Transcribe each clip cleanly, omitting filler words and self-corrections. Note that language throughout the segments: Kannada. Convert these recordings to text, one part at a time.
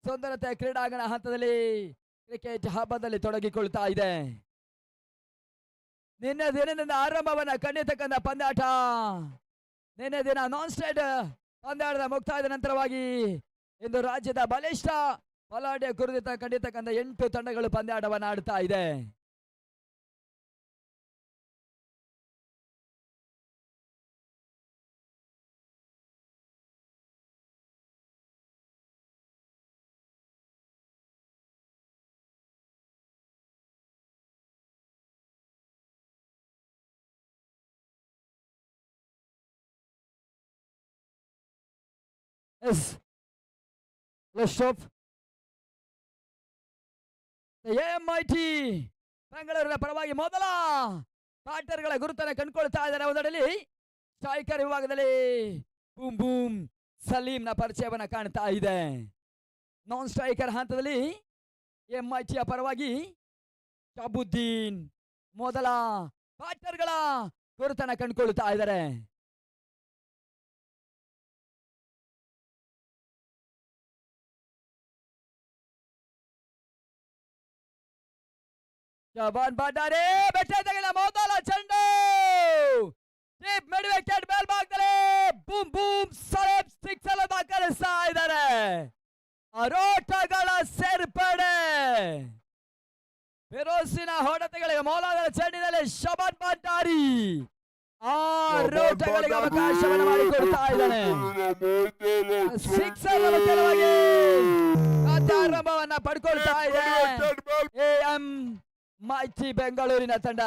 ಸುಂದರತೆ ಕ್ರೀಡಾಂಗಣ ಹಂತದಲ್ಲಿ ಕ್ರಿಕೆಟ್ ಹಬ್ಬದಲ್ಲಿ ತೊಡಗಿಕೊಳ್ತಾ ಇದೆ. ನಿನ್ನೆ ದಿನದಿಂದ ಆರಂಭವನ್ನ ಕಂಡಿರ್ತಕ್ಕಂಥ ಪಂದ್ಯಾಟ ನಿನ್ನೆ ದಿನ ನಾನ್ ಸ್ಟೇಟ್ ಪಂದ್ಯಾಟದ ಮುಕ್ತಾಯದ ನಂತರವಾಗಿ ಇಂದು ರಾಜ್ಯದ ಬಲಿಷ್ಠ ಬಲಾಢ್ಯ ಕುರಿತ ಕಂಡಿರ್ತಕ್ಕಂಥ 8 ತಂಡಗಳು ಪಂದ್ಯಾಟವನ್ನು ಆಡ್ತಾ ಇದೆ. Let's stop. MIT ಬೆಂಗಳೂರಿನ ಪರವಾಗಿ ಮೊದಲ ಬ್ಯಾಟರ್ಗಳ ಗುರುತನ್ನು ಕಂಡುಕೊಳ್ತಾ ಇದ್ದಾರೆ. ಒಂದರಲ್ಲಿ ಸ್ಟ್ರೈಕರ್ ವಿಭಾಗದಲ್ಲಿ ಬೂಮ್ ಬೂಮ್ ಸಲೀಂನ ಪರಿಚಯವನ್ನ ಕಾಣ್ತಾ ಇದೆ. ನಾನ್ ಸ್ಟ್ರೈಕರ್ ಹಂತದಲ್ಲಿ MITಯ ಪರವಾಗಿ ಶಹಾಬುದ್ದೀನ್ ಮೊದಲ ಬ್ಯಾಟರ್ಗಳ ಗುರುತನ್ನು ಕಂಡುಕೊಳ್ತಾ ಇದ್ದಾರೆ. ಶಬಾನ್ ಭಂಡಾರಿ ಬೆಟ್ಟದಗಿನ ಮೊದಲ ಚೆಂಡು ಡೀಪ್ ಮಿಡ್ ವಿಕೆಟ್ ಮೇಲ್ಭಾಗದಲ್ಲಿ ಬೂಮ್ ಬೂಮ್ ಸಲೇಬ್ ಸ್ಟಿಕ್ಸ್ ಅನ್ನು ದಾಖಲಿಸ್ತಾ ಇದ್ದಾರೆ. ಅರೋಟಗಳ ಸೇರ್ಪಡೆ ಫಿರೋಸಿನ ಹೊಡೆತಗಳಿಗೆ ಮೌಲಾದ ಚೆಂಡಿನಲ್ಲಿ ಶಬಾನ್ ಭಂಡಾರಿ ಆರೋಟಗಳಿಗೆ ಅವಕಾಶವನ್ನು ಮಾಡಿಕೊಡ್ತಾ ಇದ್ದಾನೆ. ಸಿಕ್ಸರ್ ಆರಂಭವನ್ನ ಪಡ್ಕೊಳ್ತಾ ಇದೆ MIT ಬೆಂಗಳೂರಿನ ತಂಡ.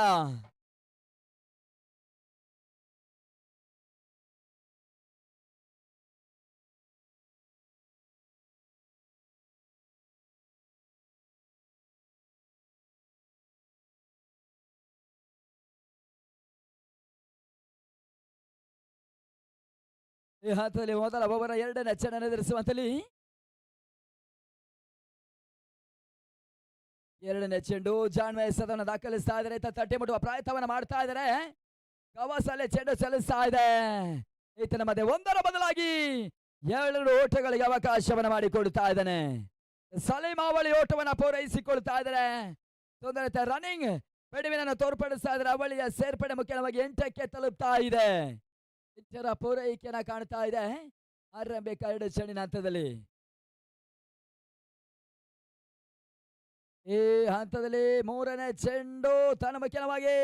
ಈ ಹಂತದಲ್ಲಿ ಮೊದಲ ಓವರ್ 2ನೇ ಚೆಂಡನ್ನು ಎದುರಿಸುವಂತಲ್ಲಿ 2ನೇ ಚೆಂಡು ಜಾನ್ವೆ ಸದನ ದಾಖಲಿಸ್ತಾ ಇದ್ದಾರೆ. ತಟ್ಟೆ ಮುಟ್ಟುವ ಪ್ರಯತ್ನವನ್ನು ಮಾಡ್ತಾ ಇದ್ದಾರೆ. ಕವಾಸಲ್ಲಿ ಚೆಂಡು ಚಲಿಸ್ತಾ ಇದೆ. ಈತನ ಮಧ್ಯೆ ಒಂದರ ಬದಲಾಗಿ 2 ಓಟಗಳಿಗೆ ಅವಕಾಶವನ್ನು ಮಾಡಿಕೊಡ್ತಾ ಇದ್ದಾನೆ. ಸಲೀಂ ಅವಳಿ ಓಟವನ್ನು ಪೂರೈಸಿಕೊಳ್ತಾ ಇದ್ದಾರೆ. ಸುಂದರತೆ ರನ್ನಿಂಗ್ ಬಿಡುವಿನನ್ನು ತೋರ್ಪಡಿಸ್ತಾ ಇದ್ದಾರೆ. ಅವಳಿಯ ಸೇರ್ಪಡೆ ಮುಖ್ಯವಾಗಿ 8ಕ್ಕೆ ತಲುಪ್ತಾ ಇದೆ. ಇತರ ಪೂರೈಕೆಯನ್ನ ಕಾಣ್ತಾ ಇದೆ ಆರಂಭಿಕ 2 ಚೆಂಡಿನ ಹಂತದಲ್ಲಿ. ಈ ಹಂತದಲ್ಲಿ 3ನೇ ಚೆಂಡು ತನ್ನ ಮುಖ್ಯವಾಗಿ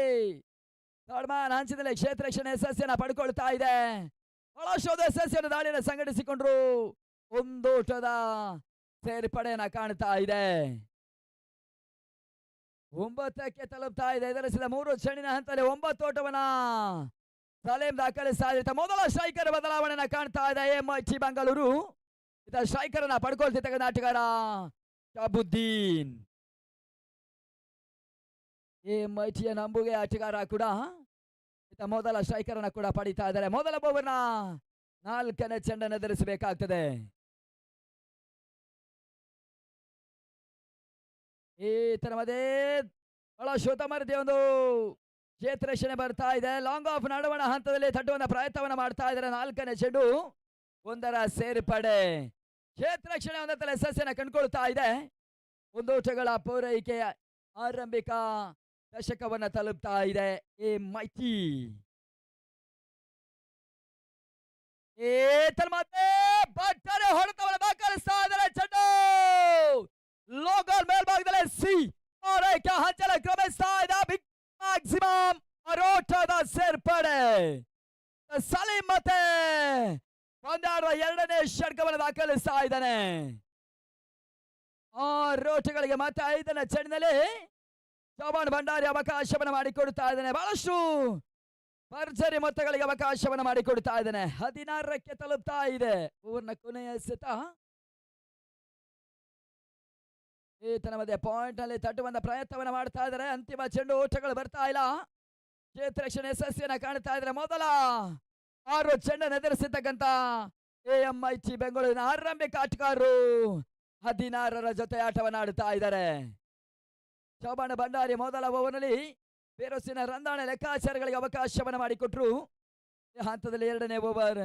ಥರ್ಡ್ಮ್ಯಾನ್ ಹಂಚಿನಲ್ಲಿ ಕ್ಷೇತ್ರ ರಕ್ಷಣೆ ಯಶಸ್ಸಿಯನ್ನು ಪಡ್ಕೊಳ್ತಾ ಇದೆ. ಬಹಳಷ್ಟು ಯಶಸ್ಸಿಯನ್ನು ದಾಳಿಯನ್ನು ಸಂಘಟಿಸಿಕೊಂಡ್ರು. ಒಂದೋಟದ ಸೇರ್ಪಡೆಯನ್ನ ಕಾಣ್ತಾ ಇದೆ. 9ಕ್ಕೆ ತಲುಪ್ತಾ ಇದೆ. ಎದುರಿಸಿದ 3 ಚೆಂಡಿನ ಹಂತದಲ್ಲಿ 9 ಓಟವನ್ನ ಸಲೀಂ ದಾಖಲಿಸ್ತಾ ಇದೆ. ಮೊದಲ ಸ್ಟ್ರೈಕರ್ ಬದಲಾವಣೆಯನ್ನ ಕಾಣ್ತಾ ಇದೆ MIT ಬೆಂಗಳೂರು. ಇತ ಸ್ಟ್ರೈಕರ್ ಅನ್ನ ಪಡ್ಕೊಳ್ತಿರ್ತಕ್ಕಂಥ ಆಟಗಾರ ಶಹಾಬುದ್ದೀನ್. MITಯ ನಂಬುಗೆ ಆಟಗಾರ ಕೂಡ ಇತ ಮೊದಲ ಸ್ಟ್ರೈಕರ್ ಅನ್ನ ಕೂಡ ಪಡಿತಾ ಇದ್ದಾರೆ. ಮೊದಲ ಓವರ್ನ 4ನೇ ಚೆಂಡನ್ನು ಎದುರಿಸಬೇಕಾಗ್ತದೆ. ಈತನ ಮಧ್ಯೆ ಬಹಳ ಶೋತಮರ್ದಿ ಒಂದು ಕ್ಷೇತ್ರ ರಕ್ಷಣೆ ಬರ್ತಾ ಇದೆ. ಲಾಂಗ್ ಆಫ್ ನಡುವಣ ಹಂತದಲ್ಲಿ ತಟ್ಟುವಂತ ಪ್ರಯತ್ನವನ್ನು ಮಾಡ್ತಾ ಇದ್ದಾರೆ. 4ನೇ ಚೆಂಡು 1ರ ಸೇರ್ಪಡೆ ಕ್ಷೇತ್ರ ರಕ್ಷಣೆ ಒಂದತ್ತಲೆ ಯಶಸ್ಸನ್ನು ಕಂಡುಕೊಳ್ತಾ ಇದೆ. ಒಂದೋಟಗಳ ಪೂರೈಕೆ ಆರಂಭಿಕ ದಶಕವನ್ನ ತಲುಪ್ತಾ ಇದೆ MIT. ಬಟ್ಟರೆ ಹೊಡೆತವನ್ನು ದಾಖಲಿಸ್ತಾ ಇದ್ದಾರೆ. ಚೆಂಡು ಲೋಗಲ್ ಮೇಲ್ಭಾಗದಲ್ಲಿ ಪೂರೈಕೆ ಹಂಚಲ ಕ್ರಮಿಸ್ತಾ ಇದೆ. ಬಿಗ್ ಮ್ಯಾಕ್ಸಿಮಮ್ ಅರೋಟದ ಸೇರ್ಪಡೆ ಸಲೀಂ ಮತ್ತೆ ಪಂದ್ಯಾಟದ 2ನೇ ಷಟ್ಕವನ್ನು ದಾಖಲಿಸ್ತಾ ಇದ್ದಾನೆ. ರೋಟಗಳಿಗೆ ಮತ್ತೆ 5ನೇ ಚೆಂಡಿನಲ್ಲಿ ಶಬಾನ್ ಭಂಡಾರಿ ಅವಕಾಶವನ್ನು ಮಾಡಿಕೊಡ್ತಾ ಇದ್ದಾನೆ. ಬಹಳಷ್ಟು ಭರ್ಜರಿ ಮೊತ್ತಗಳಿಗೆ ಅವಕಾಶವನ್ನು ಮಾಡಿಕೊಡ್ತಾ ಇದ್ದಾನೆ. 16ಕ್ಕೆ ತಲುಪ್ತಾ ಇದೆ ಓವರ್ನ ಕೊನೆಯ ಎಸೆತ. ಈತನ ಮಧ್ಯೆ ಪಾಯಿಂಟ್ ನಲ್ಲಿ ತಟ್ಟುವಂತ ಪ್ರಯತ್ನವನ್ನು ಮಾಡ್ತಾ ಇದ್ದಾರೆ. ಅಂತಿಮ ಚೆಂಡು ಓಟಗಳು ಬರ್ತಾ ಇಲ್ಲ. ಕ್ಷೇತ್ರ ರಕ್ಷಣೆ ಯಶಸ್ಸಿಯನ್ನು ಕಾಣ್ತಾ ಇದ್ದಾರೆ. ಮೊದಲ 6 ಚೆಂಡನ್ನು ಎದುರಿಸಿರ್ತಕ್ಕಂಥ MIT ಬೆಂಗಳೂರಿನ ಆರಂಭಿಕ ಆಟಗಾರರು 16ರ ಜೊತೆ ಆಟವನ್ನು ಆಡುತ್ತಾ ಇದ್ದಾರೆ. ಶಬಾನ್ ಭಂಡಾರಿ ಮೊದಲ ಓವರ್ನಲ್ಲಿ ಫಿರೋಸಿನ ರಂದಾಣೆ ಲೆಕ್ಕಾಚಾರಗಳಿಗೆ ಅವಕಾಶವನ್ನು ಮಾಡಿಕೊಟ್ರು. ಈ ಹಂತದಲ್ಲಿ 2ನೇ ಓವರ್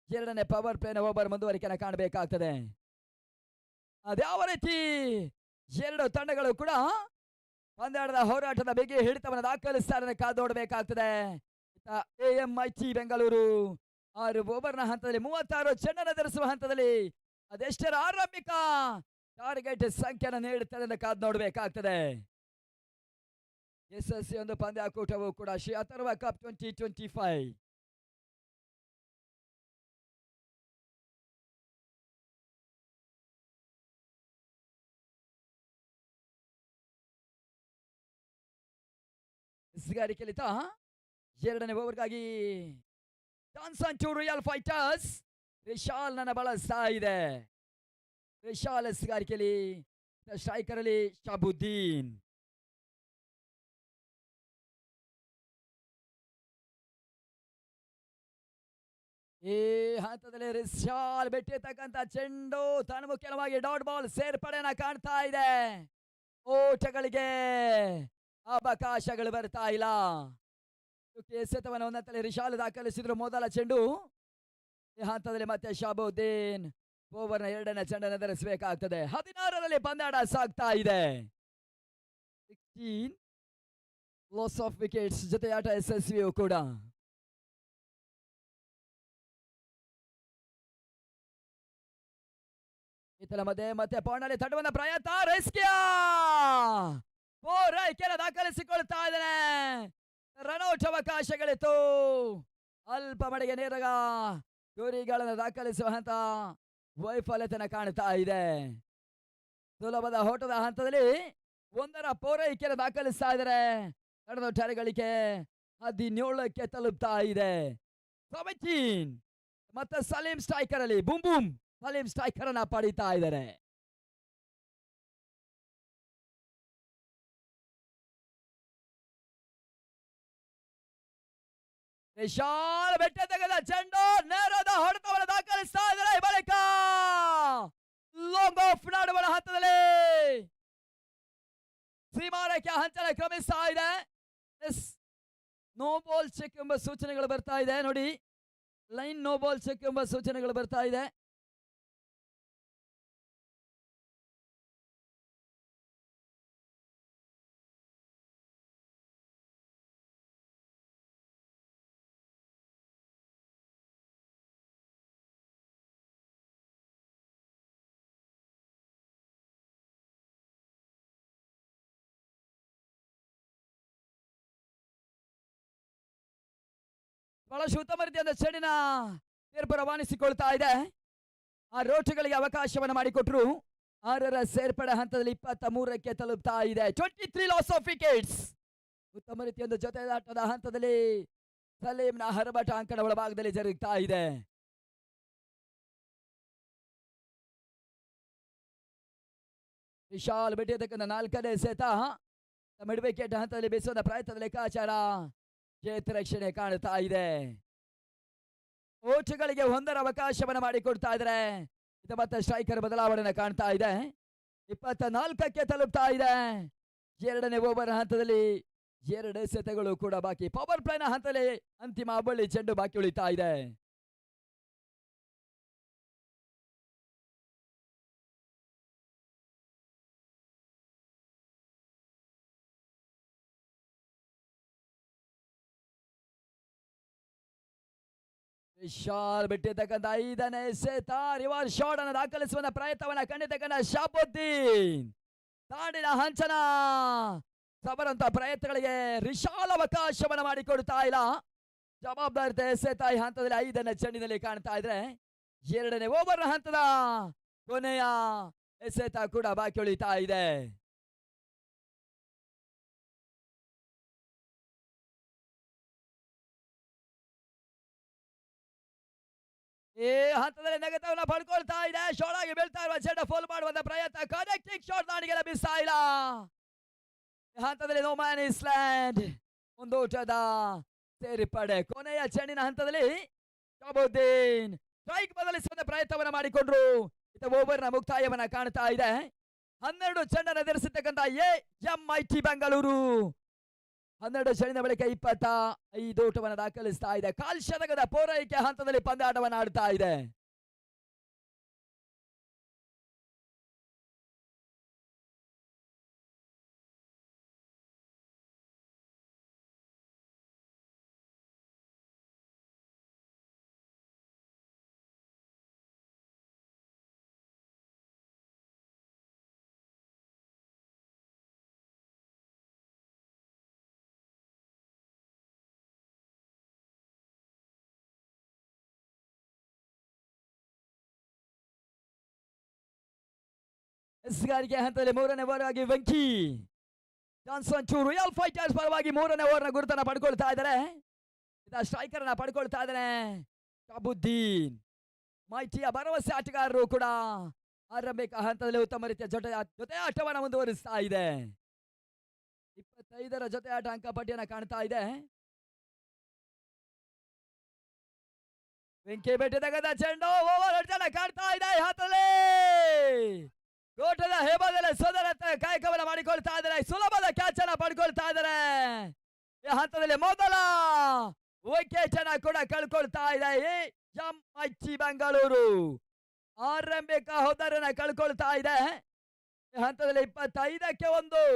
2ನೇ ಪವರ್ ಪ್ಲೇನ ಓವರ್ ಮುಂದುವರಿಕೆಯನ್ನು ಕಾಣಬೇಕಾಗ್ತದೆ. ಅದ್ಯಾವ ರೀತಿ ಎರಡು ತಂಡಗಳು ಕೂಡ ಪಂದ್ಯಾಟದ ಹೋರಾಟದ ಬೇಗೆ ಹಿಡಿತವನ್ನು ದಾಖಲಿಸ್ತಾರೆ ಕಾದು ನೋಡಬೇಕಾಗ್ತದೆ. AMIT ಬೆಂಗಳೂರು 6 ಓವರ್ನ ಹಂತದಲ್ಲಿ 36 ಚೆಂಡನ್ನು ಧರಿಸುವ ಹಂತದಲ್ಲಿ ಅದೆಷ್ಟರ ಆರಂಭಿಕ ಟಾರ್ಗೆಟ್ ಸಂಖ್ಯೆಯನ್ನು ನೀಡುತ್ತದೆ ಎಂದು ಕಾದು ನೋಡಬೇಕಾಗ್ತದೆ. ಯಶಸ್ವಿ ಒಂದು ಪಂದ್ಯಾಕೂಟವು ಕೂಡ ಶ್ರೀ ಅಥರ್ವ ಕಪ್ 2025. ಗಳಿತ ಎರಡನೇ ಓವರ್ಗಾಗಿ Johnson to real fighters Vishal ನನ್ನ ಬಳಸ್ತಾ ಇದೆ. ವಿಶಾಲ್ ಎಸ್ಗಾರಿಕೆಯಲ್ಲಿ ಸ್ಟ್ರೈಕರ್ ಅಲ್ಲಿ ಶಾಬುದ್ದೀನ್. ಈ ಹಂತದಲ್ಲಿ ರಿಶಾಲ್ ಬಿಟ್ಟಿರ್ತಕ್ಕಂಥ ಚೆಂಡು ತನ್ಮುಖ್ಯವಾಗಿ ಡಾಟ್ ಬಾಲ್ ಸೇರ್ಪಡೆಯನ್ನ ಕಾಣ್ತಾ ಇದೆ. ಓಟಗಳಿಗೆ ಅವಕಾಶಗಳು ಬರ್ತಾ ಇಲ್ಲ. ಎಸೆತವನ್ನು ಒಂದಂತಲ್ಲಿ ರಿಶಾಲ್ ದಾಖಲಿಸಿದ್ರು ಮೊದಲ ಚೆಂಡು. ಈ ಹಂತದಲ್ಲಿ ಮತ್ತೆ ಶಾಬುದ್ದೀನ್ ಓವರ್ನ ಎರಡನೇ ಚೆಂಡನ್ನು ಧರಿಸಬೇಕಾಗ್ತದೆ. 16ರಲ್ಲಿ ಪಂದ್ಯಾಟ ಸಾಗ್ತಾ ಇದೆ. 16 ಲಾಸ್ ಆಫ್ ವಿಕೆಟ್ಸ್ ಜೊತೆ ಆಟ ಯಶಸ್ವಿಯೂ ಕೂಡ. ಇತರ ಮತ್ತೆ ಪಾಂಡಲ್ಲಿ ತಡುವನ್ನ ಪ್ರಯತ್ನ ರೆಸ್ಕ್ಯಾ ಪೂರೈಕೆಯನ್ನು ದಾಖಲಿಸಿಕೊಳ್ತಾ ಇದ್ದಾನೆ. ರನ್ಔಟ್ ಅವಕಾಶಗಳಿತ್ತು. ಅಲ್ಪ ಮಳೆಗೆ ನೇರಗ ಗುರಿಗಳನ್ನು ದಾಖಲಿಸುವಂತ ವೈಫಲ್ಯತೆಯನ್ನು ಕಾಣ್ತಾ ಇದೆ. ಸುಲಭದ ಓಟದ ಹಂತದಲ್ಲಿ ಒಂದರ ಪೂರೈಕೆಯನ್ನು ದಾಖಲಿಸ್ತಾ ಇದ್ದಾರೆ. ನಡೆದ ಗಳಿಕೆ 17ಕ್ಕೆ ತಲುಪ್ತಾ ಇದೆ. 17 ಮತ್ತೆ ಸಲೀಂ ಸ್ಟ್ರೈಕರ್ ಅಲ್ಲಿ ಬೂಮ್ ಬೂಮ್ ಸಲೀಂ ಸ್ಟ್ರೈಕರ್ ಅನ್ನ ಪಡಿತಾ ಇದ್ದಾರೆ. ವಿಶಾಲ್ ಬೆಟ್ಟ ತೆಗೆದ ಚೆಂಡು ನೇರದ ಹೊಡೆತವನ್ನು ದಾಖಲಿಸ್ತಾ ಇದ್ದಾರೆ. ಬಳಿಕ ಲಾಂಗ್ ಆಫ್ ನಾಡುವ ಹಂತದಲ್ಲಿ ಸೀಮಾರೇಖೆ ಹಂಚಲ ಕ್ರಮಿಸ್ತಾ ಇದೆ. ನೋ ಬಾಲ್ ಚೆಕ್ ಎಂಬ ಸೂಚನೆಗಳು ಬರ್ತಾ ಇದೆ. ನೋಡಿ, ಲೈನ್ ನೋ ಬಾಲ್ ಚೆಕ್ ಎಂಬ ಸೂಚನೆಗಳು ಬರ್ತಾ ಇದೆ. ಬಹಳಷ್ಟು ಉತ್ತಮ ರೀತಿಯಾದ ಚೆಂಡಿನ ತೀರ್ಪು ರವಾನಿಸಿಕೊಳ್ತಾ ಇದೆ. ಆ ರೋಟಗಳಿಗೆ ಅವಕಾಶವನ್ನು ಮಾಡಿಕೊಟ್ರು. 6ರ ಸೇರ್ಪಡೆ ಹಂತದಲ್ಲಿ 23ಕ್ಕೆ ತಲುಪ್ತಾ ಇದೆ. 23 ಲಾಸ್ ಆಫ್ ವಿಕೆಟ್ಸ್. ಉತ್ತಮ ರೀತಿಯೊಂದು ಜೊತೆದಾಟದ ಹಂತದಲ್ಲಿ ಸಲೀಂನ ಹರಬಟ ಅಂಕಣ ಒಳಭಾಗದಲ್ಲಿ ಜರುಗುತ್ತಾ ಇದೆ. ವಿಶಾಲ್ ಬಿಟ್ಟಿರ್ತಕ್ಕಂಥ 4ನೇ ಎಸೆತ ಮಿಡ್ ವಿಕೆಟ್ ಹಂತದಲ್ಲಿ ಬೀಸುವ ಪ್ರಯತ್ನದ ಲೆಕ್ಕಾಚಾರ ಜೇತ್ ರಕ್ಷಣೆ ಕಾಣುತ್ತಾ ಇದೆ. ಓಟಗಳಿಗೆ ಒಂದರ ಅವಕಾಶವನ್ನು ಮಾಡಿಕೊಡ್ತಾ ಇದ್ದಾರೆ. ಇದು ಮತ್ತೆ ಸ್ಟ್ರೈಕರ್ ಬದಲಾವಣೆ ಕಾಣ್ತಾ ಇದೆ. 24ಕ್ಕೆ ತಲುಪ್ತಾ ಇದೆ. ಎರಡನೇ ಓವರ್ ಹಂತದಲ್ಲಿ 2 ಎಸೆತಗಳು ಕೂಡ ಬಾಕಿ. ಪವರ್ ಪ್ಲೇನ ಹಂತದಲ್ಲಿ ಅಂತಿಮ ಬಳ್ಳಿ ಚೆಂಡು ಬಾಕಿ ಉಳಿತಾ ಇದೆ. ವಿಶಾಲ್ ಬಿಟ್ಟಿರ್ತಕ್ಕಂಥ 5ನೇ ಎಸೆತ ರಿವರ್ಸ್ ಶಾಟ್ ಅನ್ನು ದಾಖಲಿಸುವ ಪ್ರಯತ್ನವನ್ನ ಕಂಡಿರ್ತಕ್ಕಂಥ ಶಾಬುದ್ದೀನ್ ತಾಡಿನ ಹಂಚನ ಸಬರಂತ ಪ್ರಯತ್ನಗಳಿಗೆ ರಿಶಾಲ್ ಅವಕಾಶವನ್ನು ಮಾಡಿಕೊಡ್ತಾ ಇಲ್ಲ. ಜವಾಬ್ದಾರಿತ ಎಸೆತ ಈ ಹಂತದಲ್ಲಿ 5ನೇ ಚೆಂಡಿನಲ್ಲಿ ಕಾಣ್ತಾ ಇದ್ರೆ 2ನೇ ಓವರ್ ಹಂತದ ಕೊನೆಯ ಎಸೆತ ಕೂಡ ಬಾಕಿ ಉಳಿತಾ ಇದೆ. ಈ ಹಂತದಲ್ಲಿ ನೆಗೆತವನ್ನ ಪಡ್ಕೊಳ್ತಾ ಇದೆ. ಶಾರ್ಟ್ ಆಗಿ ಬೀಳ್ತಾ ಇರುವ ಚೆಂಡು ಫೋಲ್ ಮಾಡುವಂತ ಪ್ರಯತ್ನ. ಕನೆಕ್ಟಿಂಗ್ ಶಾಟ್ ನಾಡಿಗೆ ಲಭಿಸ್ತಾ ಇಲ್ಲ. ಈ ಹಂತದಲ್ಲಿ ನೋ ಮ್ಯಾನ್ ಇಸ್ ಲ್ಯಾಂಡ್. ಒಂದು ಓಟದ ಸೇರ್ಪಡೆ. ಕೊನೆಯ ಚೆಂಡಿನ ಹಂತದಲ್ಲಿ ಶಾಬುದ್ದೀನ್ ಸ್ಟ್ರೈಕ್ ಬದಲಿಸುವ ಪ್ರಯತ್ನವನ್ನ ಮಾಡಿಕೊಂಡ್ರು. ಇದು ಓವರ್ನ ಮುಕ್ತಾಯವನ್ನ ಕಾಣ್ತಾ ಇದೆ. 12 ಚೆಂಡನ್ನು ಎದುರಿಸಿರ್ತಕ್ಕಂಥ AMIT ಬೆಂಗಳೂರು 12 ಚೆಂಡಿನ ಬಳಿಕ 25 ಓಟವನ್ನು ದಾಖಲಿಸ್ತಾ ಇದೆ. ಕಾಲ್ ಶತಕದ ಪೂರೈಕೆ ಹಂತದಲ್ಲಿ ಪಂದ್ಯಾಟವನ್ನು ಆಡ್ತಾ ಇದೆ. ಎಸ್ಗಾರಿಕೆ ಹಂತದಲ್ಲಿ ಮೂರನೇ ಓವರ್ಗಾಗಿ Venki Johnson to real fighters ಪರವಾಗಿ ಮೂರನೇ ಓವರ್ನ ಗುರುತನ್ನ ಪಡ್ಕೊಳ್ತಾ ಇದ್ದಾರೆ. ಸ್ಟ್ರೈಕರ್ ನ ಪಡ್ಕೊಳ್ತಾ ಇದ್ದಾನೆ ಶಾಬುದ್ದೀನ್. ಮೈಟಿಯ ಭರವಸೆ ಆಟಗಾರರು ಕೂಡ ಆರಂಭಿಕ ಹಂತದಲ್ಲಿ ಉತ್ತಮ ರೀತಿಯ ಜೊತೆ ಆಟವನ್ನು ಮುಂದುವರಿಸ್ತಾ ಇದೆ. 25ರ ಜೊತೆ ಆಟ ಅಂಕಪಟ್ಟಿಯನ್ನು ಕಾಣ್ತಾ ಇದೆ. ವೆಂಕಿ ಬೆಟ್ಟಿ ತೆಗೆದ ಚೆಂಡು ಓವರ್ ಅಡ್ಜನ ಕಾಣ್ತಾ ಇದೆ. ಹತ್ತಲೇ ಕೋಟದ ಹೇಮದಲ್ಲಿ ಸೋದರ ಕಾಯಕವನ್ನು ಮಾಡಿಕೊಳ್ತಾ ಇದ್ದಾರೆ. ಸುಲಭದ ಕ್ಯಾಚ್ ಅನ್ನ ಪಡ್ಕೊಳ್ತಾ ಇದ್ದಾರೆ. ಈ ಹಂತದಲ್ಲಿ ಮೊದಲ ವಿಕೆಟ್ ಅನ್ನ ಕೂಡ ಕಳ್ಕೊಳ್ತಾ ಇದೆ ಎಂಐಟಿ ಬೆಂಗಳೂರು. ಆರಂಭಿಕ ಹೋದರನ್ನ ಕಳ್ಕೊಳ್ತಾ ಇದೆ. ಈ ಹಂತದಲ್ಲಿ 25ಕ್ಕೆ 1.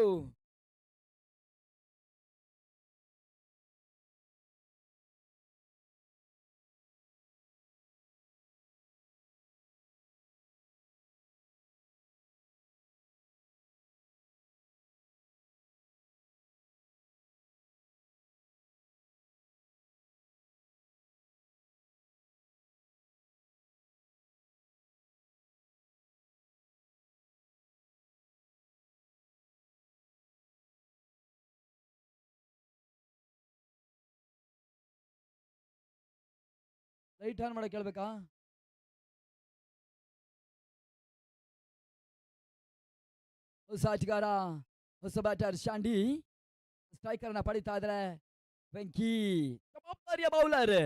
ಲೈಟ್ ಆನ್ ಮಾಡಕ್ಕೆ ಹೇಳ್ಬೇಕಾ? ಹೊಸ ಆಟಗಾರ, ಹೊಸ ಬ್ಯಾಟರ್ ಶಾಂಡಿ ಸ್ಟ್ರೈಕರ್ ನ ಪಡಿತಾ ಇದ್ದಾರೆ. ವೆಂಕಿ ಜವಾಬ್ದಾರಿಯ ಬೌಲರ್.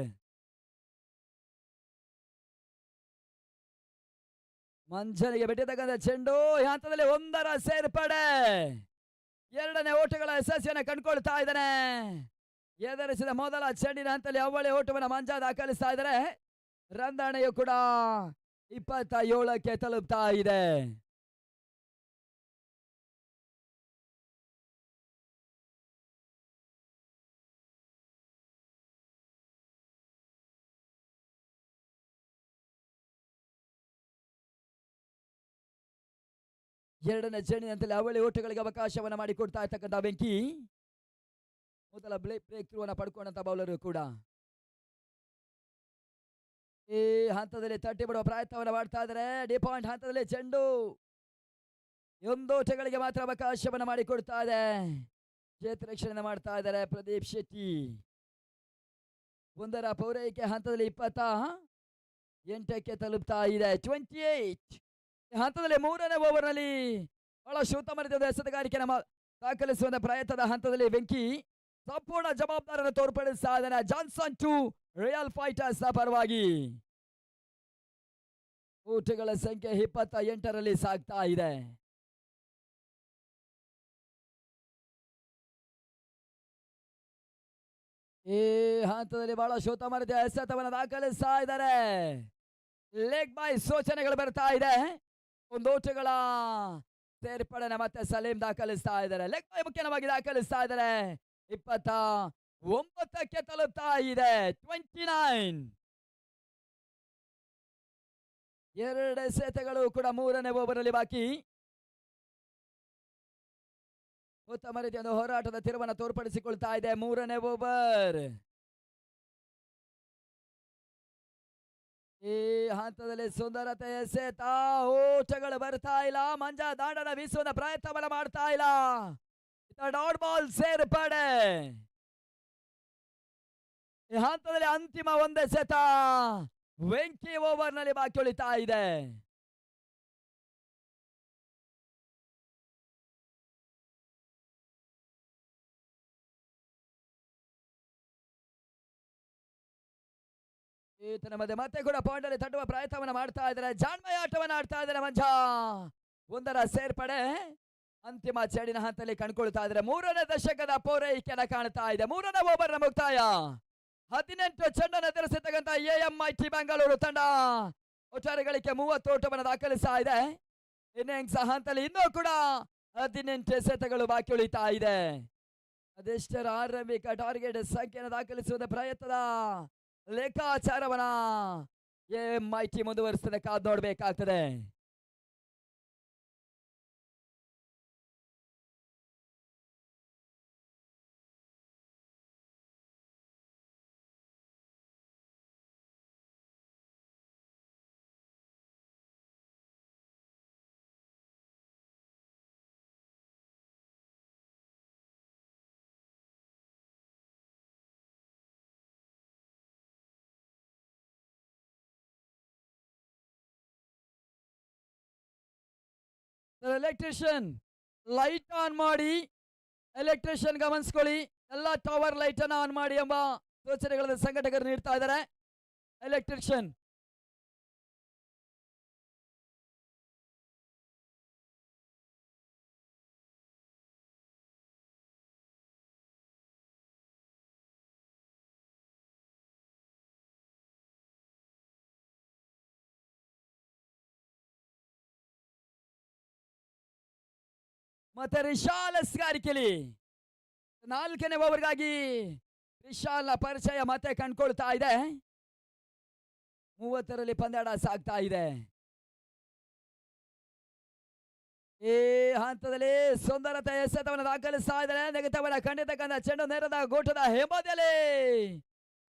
ಮಂಜನಿಗೆ ಬೆಟ್ಟಿರ್ತಕ್ಕಂಥ ಚೆಂಡು ಈ ಹಂತದಲ್ಲಿ 1ರ ಸೇರ್ಪಡೆ. 2ನೇ ಓಟಗಳ ಯಶಸ್ವಿಯನ್ನು ಕಂಡುಕೊಳ್ತಾ ಇದ್ದಾನೆ. ಎದುರಿಸಿದ ಮೊದಲ ಚೆಂಡಿನ ಹಂತದಲ್ಲಿ ಅವಳಿ ಓಟವನ್ನು ಮಂಜ ದಾಖಲಿಸ್ತಾ ಇದ್ದಾರೆ. ರಂದಾಣೆಯು ಕೂಡ 27ಕ್ಕೆ ತಲುಪ್ತಾ ಇದೆ. ಎರಡನೇ ಚೆಂಡಿನಂತಲ್ಲಿ ಅವಳಿ ಓಟಗಳಿಗೆ ಅವಕಾಶವನ್ನು ಮಾಡಿಕೊಡ್ತಾ ಇರ್ತಕ್ಕಂಥ ವೆಂಕಿ ಮೊದಲ ಬ್ರೇಕ್ ಥ್ರೂ ಅನ್ನು ಪಡ್ಕೊಂಡಂತ ಬೌಲರ್ ಕೂಡ ಈ ಹಂತದಲ್ಲಿ ತಟ್ಟಿ ಬಿಡುವ ಪ್ರಯತ್ನವನ್ನು ಮಾಡ್ತಾ ಇದ್ದಾರೆ. ಡಿ ಪಾಯಿಂಟ್ ಹಂತದಲ್ಲಿ ಚೆಂಡು 1 ಓಟಗಳಿಗೆ ಮಾತ್ರ ಅವಕಾಶವನ್ನು ಮಾಡಿಕೊಡ್ತಾ ಇದೆ. ಕ್ಷೇತ್ರರಕ್ಷಣೆ ಮಾಡ್ತಾ ಇದ್ದಾರೆ ಪ್ರದೀಪ್ ಶೆಟ್ಟಿ. 1ರ ಪೂರೈಕೆ ಹಂತದಲ್ಲಿ 28ಕ್ಕೆ ತಲುಪ್ತಾ ಇದೆ. 28 ಹಂತದಲ್ಲಿ 3ನೇ ಓವರ್ನಲ್ಲಿ ಬಹಳಷ್ಟು ಉತ್ತಮ ರೀತಿಯ ಎಸೆತಗಾರಿಕೆಯನ್ನು ದಾಖಲಿಸುವ ಪ್ರಯತ್ನದ ಹಂತದಲ್ಲಿ ವೆಂಕಿ ಸಂಪೂರ್ಣ ಜವಾಬ್ದಾರಿಯನ್ನು ತೋರ್ಪಡಿಸ್ತಾ ಇದ್ದಾನೆ. ಜಾನ್ಸನ್ ಟು ರಿಯಲ್ ಫೈಟರ್ಸ್ ನ ಪರವಾಗಿ ಓಟಗಳ ಸಂಖ್ಯೆ 28ರಲ್ಲಿ ಸಾಗ್ತಾ ಇದೆ. ಈ ಹಂತದಲ್ಲಿ ಬಹಳಷ್ಟು ಉತ್ತಮ ರೀತಿಯ ಎಸೆತವನ್ನು ದಾಖಲಿಸ್ತಾ ಇದ್ದಾರೆ. ಲೆಗ್ ಬೈ ಸೂಚನೆಗಳು ಬರ್ತಾ ಇದೆ. 1 ಓಟಗಳ ಸೇರ್ಪಡೆನ ಮತ್ತೆ ಸಲೀಂ ದಾಖಲಿಸ್ತಾ ಇದ್ದಾರೆ. ಲೆಗ್ ಬೈ ಮುಖ್ಯವಾಗಿ ದಾಖಲಿಸ್ತಾ ಇದ್ದಾರೆ. 29ಕ್ಕೆ ತಲುಪ್ತಾ ಇದೆ. 29. 2 ಎಸೆತಗಳು ಕೂಡ 3ನೇ ಓವರ್ನಲ್ಲಿ ಬಾಕಿ. ಉತ್ತಮ ರೀತಿಯ ಒಂದು ಹೋರಾಟದ ತಿರುವನ್ನು ತೋರ್ಪಡಿಸಿಕೊಳ್ತಾ ಇದೆ 3ನೇ ಓವರ್. ಈ ಹಂತದಲ್ಲಿ ಸುಂದರತೆ ಎಸೆತ ಓಟಗಳು ಬರ್ತಾ ಇಲ್ಲ. ಮಂಜ ದಾಂಡನ ಬೀಸುವ ಪ್ರಯತ್ನವನ್ನ ಮಾಡ್ತಾ ಇಲ್ಲ. ಡಾಟ್ ಬಾಲ್ ಸೇರ್ಪಡೆ. ಈ ಹಂತದಲ್ಲಿ ಅಂತಿಮ 1 ಎಸೆತ ವೆಂಕಿ ಓವರ್ ನಲ್ಲಿ ಬಾಕಿ ಉಳಿತಾ ಇದೆ. ಈತನ ಮತ್ತೆ ಕೂಡ ಪಾಯಿಂಟ್ ಅಲ್ಲಿ ತಟ್ಟುವ ಪ್ರಯತ್ನವನ್ನು ಮಾಡ್ತಾ ಇದ್ದಾರೆ. ಜಾಣ್ಮಯ ಆಟವನ್ನು ಆಡ್ತಾ ಇದ್ದಾರೆ ಮಂಜ. 1ರ ಸೇರ್ಪಡೆ ಅಂತಿಮ ಚೆಂಡಿನ ಹಂತದಲ್ಲಿ ಕಂಡುಕೊಳ್ತಾ ಇದ್ದಾರೆ. 3ನೇ ದಶಕದ ಪೂರೈಕೆಯನ್ನು ಕಾಣ್ತಾ ಇದೆ. 3ನೇ ಓವರ್ನ ಮುಕ್ತಾಯ. 18 ಚೆಂಡನ್ನು ಎದುರಿಸಿರ್ತಕ್ಕಂಥ ಎಂಐಟಿ ಬೆಂಗಳೂರು ತಂಡ ಒಟ್ಟಾರೆ ಗಳಿಕೆ 30 ಓಟವನ್ನು ದಾಖಲಿಸ್ತಾ ಇದೆ. ಇನ್ನಿಂಗ್ಸ್ ಹಂತದಲ್ಲಿ ಇನ್ನೂ ಕೂಡ 18 ಎಸೆತಗಳು ಬಾಕಿ ಉಳಿತಾ ಇದೆ. ಅದೆಷ್ಟರ ಆರಂಭಿಕ ಟಾರ್ಗೆಟ್ ಸಂಖ್ಯೆಯನ್ನು ದಾಖಲಿಸುವ ಪ್ರಯತ್ನದ ಲೆಕ್ಕಾಚಾರವನ್ನ ಎಂಐಟಿ ಮುಂದುವರಿಸ್ತದೆ. ಕಾದು ನೋಡಬೇಕಾಗ್ತದೆ. ಎಲೆಕ್ಟ್ರಿಷಿಯನ್ ಲೈಟ್ ಆನ್ ಮಾಡಿ, ಎಲೆಕ್ಟ್ರಿಷಿಯನ್ ಗಮನಿಸ್ಕೊಳ್ಳಿ, ಎಲ್ಲ ಟವರ್ ಲೈಟ್ ಅನ್ನು ಆನ್ ಮಾಡಿ ಎಂಬ ಸೂಚನೆಗಳನ್ನು ಸಂಘಟಕರು ನೀಡ್ತಾ ಇದ್ದಾರೆ. ಎಲೆಕ್ಟ್ರಿಷಿಯನ್ ಮತ್ತೆ ರಿಶಾಲ್ ಸ್ಗಾರಿಕೆಲಿ 4ನೇ ಓವರ್ಗಾಗಿ ರಿಶಾಲ್ನ ಪರಿಚಯ ಮತ್ತೆ ಕಂಡುಕೊಳ್ತಾ ಇದೆ. 30ರಲ್ಲಿ ಪಂದ್ಯಾಟ ಸಾಗ್ತಾ ಇದೆ. ಈ ಹಂತದಲ್ಲಿ ಸುಂದರತೆ ಎಸೆತವನ್ನು ದಾಖಲಿಸ್ತಾ ಇದ್ದಾರೆ. ನೆಗೆತವನ್ನ ಖಂಡಿತಕ್ಕಂಥ ಚೆಂಡು ನೇರದ ಗೋಟದ ಹಿಂಬದಿಯಲ್ಲಿ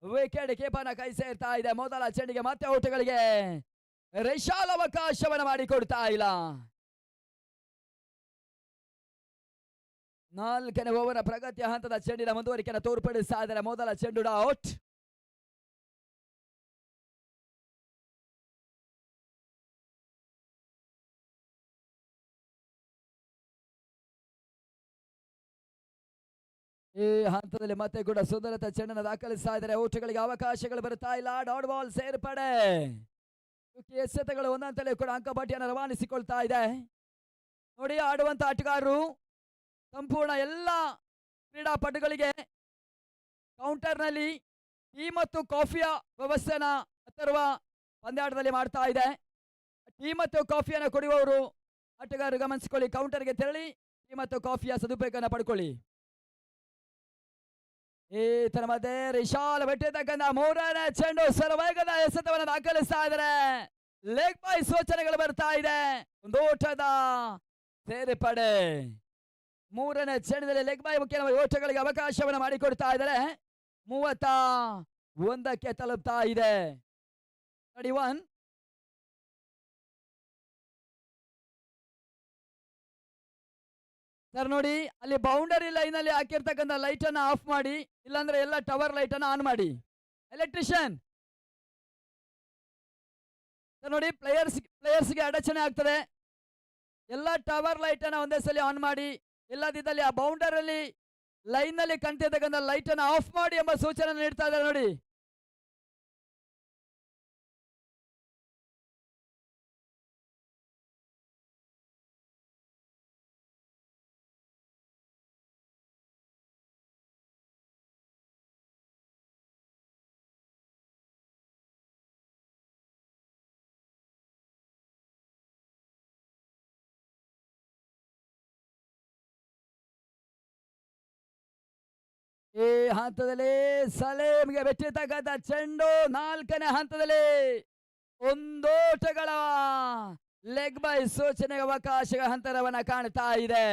ವಿಕೆಟ್ ಕೀಪರ್ನ ಕೈ ಸೇರ್ತಾ ಇದೆ. ಮೊದಲ ಚೆಂಡಿಗೆ ಮತ್ತೆ ಔಟ್ಗಳಿಗೆ ರಿಶಾಲ್ ಅವಕಾಶವನ್ನು ಮಾಡಿಕೊಡ್ತಾ ಇಲ್ಲ. 4ನೇ ಓವರ್ ಪ್ರಗತಿಯ ಹಂತದ ಚೆಂಡಿನ ಮುಂದುವರಿಕೆಯನ್ನು ತೋರ್ಪಡಿಸ್ತಾ ಇದ್ದಾರೆ. ಮೊದಲ ಚೆಂಡು ಔಟ್. ಈ ಹಂತದಲ್ಲಿ ಮತ್ತೆ ಕೂಡ ಸುಂದರತೆ ಚೆಂಡನ್ನು ದಾಖಲಿಸ್ತಾ ಇದ್ದಾರೆ. ಔಟ್ಗಳಿಗೆ ಅವಕಾಶಗಳು ಬರ್ತಾ ಇಲ್ಲ. ಡಾಟ್ ಬಾಲ್ ಸೇರ್ಪಡೆ. ಎಸೆತಗಳು ಒಂದಂತಲೇ ಕೂಡ ಅಂಕಪಟ್ಟಿಯನ್ನು ರವಾನಿಸಿಕೊಳ್ತಾ ಇದೆ. ನೋಡಿ, ಆಡುವಂತ ಆಟಗಾರರು ಸಂಪೂರ್ಣ ಎಲ್ಲ ಕ್ರೀಡಾಪಟುಗಳಿಗೆ ಕೌಂಟರ್ನಲ್ಲಿ ಟೀ ಮತ್ತು ಕಾಫಿಯ ವ್ಯವಸ್ಥೆನ ತರುವ ಪಂದ್ಯಾಟದಲ್ಲಿ ಮಾಡ್ತಾ ಇದೆ. ಟೀ ಮತ್ತು ಕಾಫಿಯನ್ನು ಕುಡಿಯುವವರು ಆಟಗಾರರು ಗಮನಿಸಿಕೊಳ್ಳಿ, ಕೌಂಟರ್ಗೆ ತೆರಳಿ ಟೀ ಮತ್ತು ಕಾಫಿಯ ಸದುಪಯೋಗವನ್ನು ಪಡ್ಕೊಳ್ಳಿ. ಈ ತರ ಮಧ್ಯೆ ರಿಶಾಲ್ ಬಿಟ್ಟಿರ್ತಕ್ಕಂಥ 3ನೇ ಚೆಂಡು ಸರ್ವೇಗದ ಎಸೆತವನ್ನು ದಾಖಲಿಸ್ತಾ ಇದ್ದಾರೆ. ಲೆಗ್ ಬೈ ಸೂಚನೆಗಳು ಬರ್ತಾ ಇದೆ. ಒಂದು ಓಟದ ಸೇರ್ಪಡೆ. 3ನೇ ಚೆಂಡದಲ್ಲಿ ಲೆಗ್ ಬೈ ಮುಖ್ಯವಾಗಿ ಓಟಗಳಿಗೆ ಅವಕಾಶವನ್ನು ಮಾಡಿಕೊಡ್ತಾ ಇದ್ದಾರೆ. 31ಕ್ಕೆ ತಲುಪ್ತಾ ಇದೆ. 31. ಸರ್ ನೋಡಿ, ಅಲ್ಲಿ ಬೌಂಡರಿ ಲೈನ್ ಅಲ್ಲಿ ಹಾಕಿರ್ತಕ್ಕಂಥ ಲೈಟ್ ಅನ್ನ ಆಫ್ ಮಾಡಿ, ಇಲ್ಲಾಂದ್ರೆ ಎಲ್ಲ ಟವರ್ ಲೈಟ್ ಅನ್ನ ಆನ್ ಮಾಡಿ. ಎಲೆಕ್ಟ್ರಿಷಿಯನ್ ಸರ್ ನೋಡಿ, ಪ್ಲೇಯರ್ಸ್ಗೆ ಅಡಚಣೆ ಆಗ್ತದೆ. ಎಲ್ಲ ಟವರ್ ಲೈಟ್ ಅನ್ನ ಒಂದೇ ಸಲ ಆನ್ ಮಾಡಿ, ಇಲ್ಲದಿದ್ದಲ್ಲಿ ಆ ಬೌಂಡರಿ ಲೈನ್ ನಲ್ಲಿ ಕಾಣ್ತಿರ್ತಕ್ಕಂಥ ಲೈಟ್ ಅನ್ನ ಆಫ್ ಮಾಡಿ ಎಂಬ ಸೂಚನೆ ನೀಡ್ತಾ ಇದ್ದಾರೆ ನೋಡಿ. ಈ ಹಂತದಲ್ಲಿ ಸಲೇಮ್ಗೆ ಬೆಟ್ಟಿರ್ತಕ್ಕಂಥ ಚೆಂಡು 4ನೇ ಹಂತದಲ್ಲಿ ಒಂದೋಟಗಳ ಲೆಗ್ ಬೈ ಸೂಚನೆಗೆ ಅವಕಾಶಗಳ ಹಂತರವನ್ನ ಕಾಣ್ತಾ ಇದೆ.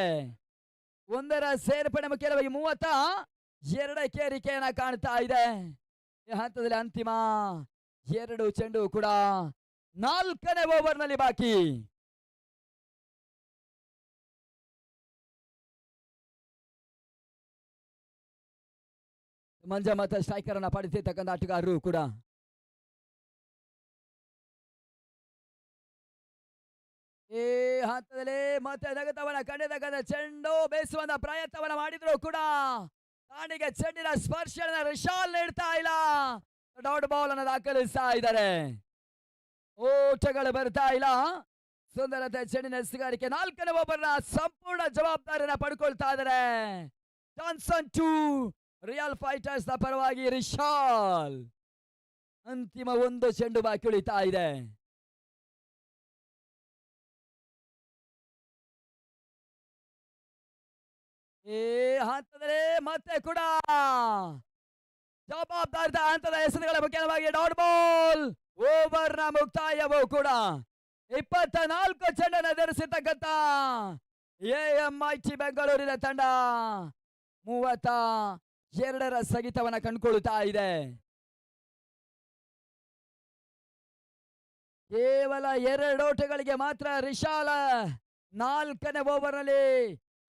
1ರ ಸೇರ್ಪಡೆ ಮುಖ್ಯವಾಗಿ 32ಕ್ಕೆ ಏರಿಕೆಯನ್ನ ಕಾಣ್ತಾ ಇದೆ. ಈ ಹಂತದಲ್ಲಿ ಅಂತಿಮ 2 ಚೆಂಡು ಕೂಡ 4ನೇ ಓವರ್ನಲ್ಲಿ ಬಾಕಿ. ಮಂಜ ಮತ್ತೆ ಸ್ಟ್ರೈಕರ್ ಅನ್ನ ಪಡೆದಿರ್ತಕ್ಕಂಥ ಆಟಗಾರರು ಕೂಡ ಈ ಹಂತದಲ್ಲಿ ಮತ್ತೆ ನಗತವನ್ನ ಕಂಡಿರ್ತಕ್ಕಂಥ ಚೆಂಡು ಬೇಸುವಂತ ಪ್ರಯತ್ನವನ್ನ ಮಾಡಿದ್ರು ಕೂಡ ತಾಣಿಗೆ ಚೆಂಡಿನ ಸ್ಪರ್ಶನ ರಿಶಾಲ್ ನೀಡ್ತಾ ಇಲ್ಲ. ಡಾಟ್ ಬಾಲ್ ಅನ್ನು ದಾಖಲಿಸ್ತಾ ಇದ್ದಾರೆ. ಓಟಗಳು ಬರ್ತಾ ಇಲ್ಲ. ಸುಂದರತೆ ಚೆಂಡಿನ ಎಸೆಗಾರಿಕೆ 4ನೇ ಓವರ್ನ ಸಂಪೂರ್ಣ ಜವಾಬ್ದಾರಿಯನ್ನ ಪಡ್ಕೊಳ್ತಾ ಇದ್ದಾರೆ. ಜಾನ್ಸನ್ 2 ರಿಯಲ್ ಫೈಟರ್ಸ್ ನ ಪರವಾಗಿ ರಿಶಾಲ್. ಅಂತಿಮ 1 ಚೆಂಡು ಬಾಕಿ ಉಳಿತಾ ಇದೆ. ಈ ಹಂತದಲ್ಲಿ ಮತ್ತೆ ಕೂಡ ಜವಾಬ್ದಾರಿತ ಹಂತದ ಹೆಸರುಗಳ ಮುಖ್ಯವಾಗಿ ಡಾಟ್ ಬಾಲ್. ಓವರ್ ನ ಮುಕ್ತಾಯವೂ ಕೂಡ 24 ಚೆಂಡನ್ನು ಎದುರಿಸಿರ್ತಕ್ಕಂಥ AMIT ಬೆಂಗಳೂರಿನ ತಂಡ 32ರ ಸ್ಥಗಿತವನ್ನ ಕಂಡುಕೊಳ್ಳುತ್ತಾ ಇದೆ. ಕೇವಲ 2 ಓಟಗಳಿಗೆ ಮಾತ್ರ ರಿಶಾಲ್ 4ನೇ ಓವರ್ನಲ್ಲಿ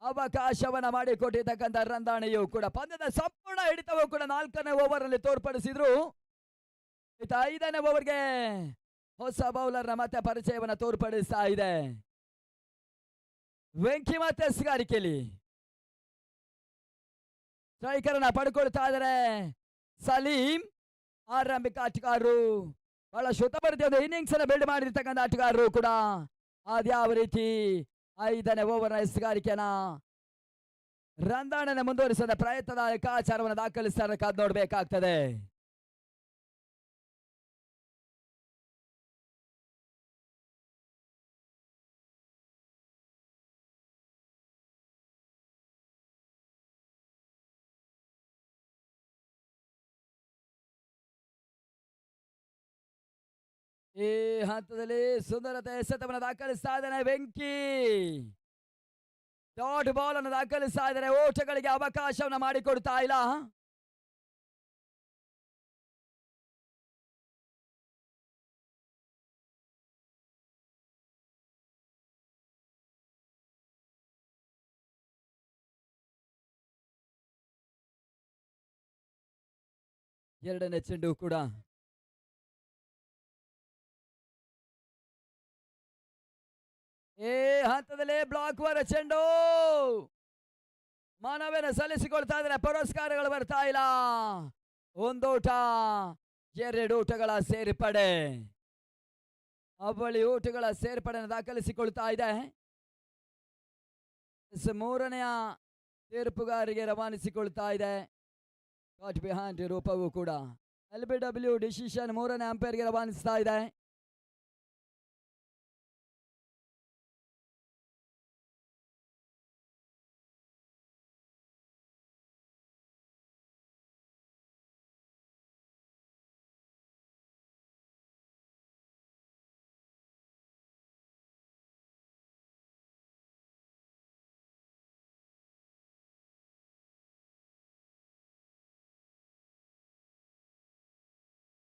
ಅವಕಾಶವನ್ನ ಮಾಡಿಕೊಟ್ಟಿರ್ತಕ್ಕಂಥ ರಂದಾಣೆಯು ಕೂಡ ಪಂದ್ಯದ ಸಂಪೂರ್ಣ ಹಿಡಿತವೂ ಕೂಡ 4ನೇ ಓವರ್ನಲ್ಲಿ ತೋರ್ಪಡಿಸಿದ್ರು. 5ನೇ ಓವರ್ಗೆ ಹೊಸ ಬೌಲರ್ನ ಮತ್ತೆ ಪರಿಚಯವನ್ನ ತೋರ್ಪಡಿಸ್ತಾ ಇದೆ. ವೆಂಕಿ ಮತ್ತೆ ಎಸ್ಗಾರಿಕೆಯಲ್ಲಿ ಸ್ಟ್ರೈಕರನ್ನ ಪಡ್ಕೊಳ್ತಾ ಇದ್ದಾರೆ ಸಲೀಂ. ಆರಂಭಿಕ ಆಟಗಾರರು ಬಹಳ ಶುತಪರಿತ ಇನ್ನಿಂಗ್ಸ್ ಅನ್ನು ಬಿಲ್ಡ್ ಮಾಡಿರ್ತಕ್ಕಂಥ ಆಟಗಾರರು ಕೂಡ ಅದ್ಯಾವ ರೀತಿ 5ನೇ ಓವರ್ನ ಎಸ್ಗಾರಿಕೆಯನ್ನ ರಂದಾಣನ ಮುಂದುವರಿಸಿದ ಪ್ರಯತ್ನದ ಲೆಕ್ಕಾಚಾರವನ್ನು ದಾಖಲಿಸ್ತಾರೆ, ಕಾದು ನೋಡ್ಬೇಕಾಗ್ತದೆ. ಈ ಹಂತದಲ್ಲಿ ಸುಂದರತೆ ಎಸೆತವನ್ನು ದಾಖಲಿಸ್ತಾ ಇದ್ದಾನೆ ವೆಂಕಿ. ಡಾಟ್ ಬಾಲ್ ಅನ್ನು ದಾಖಲಿಸ್ತಾ ಇದ್ದಾರೆ, ಓಟಗಳಿಗೆ ಅವಕಾಶವನ್ನು ಮಾಡಿಕೊಡ್ತಾ ಇಲ್ಲ. ಎರಡನೇ ಚೆಂಡು ಕೂಡ ಹಂತದಲ್ಲಿ ಬ್ಲಾಕ್ ವರ ಚೆಂಡು ಮಾನವನ ಸಲ್ಲಿಸಿಕೊಳ್ತಾ ಇದ್ದಾರೆ, ಪುರಸ್ಕಾರಗಳು ಬರ್ತಾ ಇಲ್ಲ. ಒಂದೋಟ 2 ಓಟಗಳ ಸೇರ್ಪಡೆ, ಅವಳಿ ಓಟಗಳ ಸೇರ್ಪಡೆಯನ್ನು ದಾಖಲಿಸಿಕೊಳ್ತಾ ಇದೆ. 3ನೆಯ ತೀರ್ಪುಗಾರಿಗೆ ರವಾನಿಸಿಕೊಳ್ತಾ ಇದೆ. ಕಾಟ್ ಬಿಹೈಂಡ್ ರೂಪವು ಕೂಡ LBW ಡಿಸಿಷನ್ 3ನೇ ಅಂಪೈರ್ಗೆ ರವಾನಿಸ್ತಾ ಇದೆ.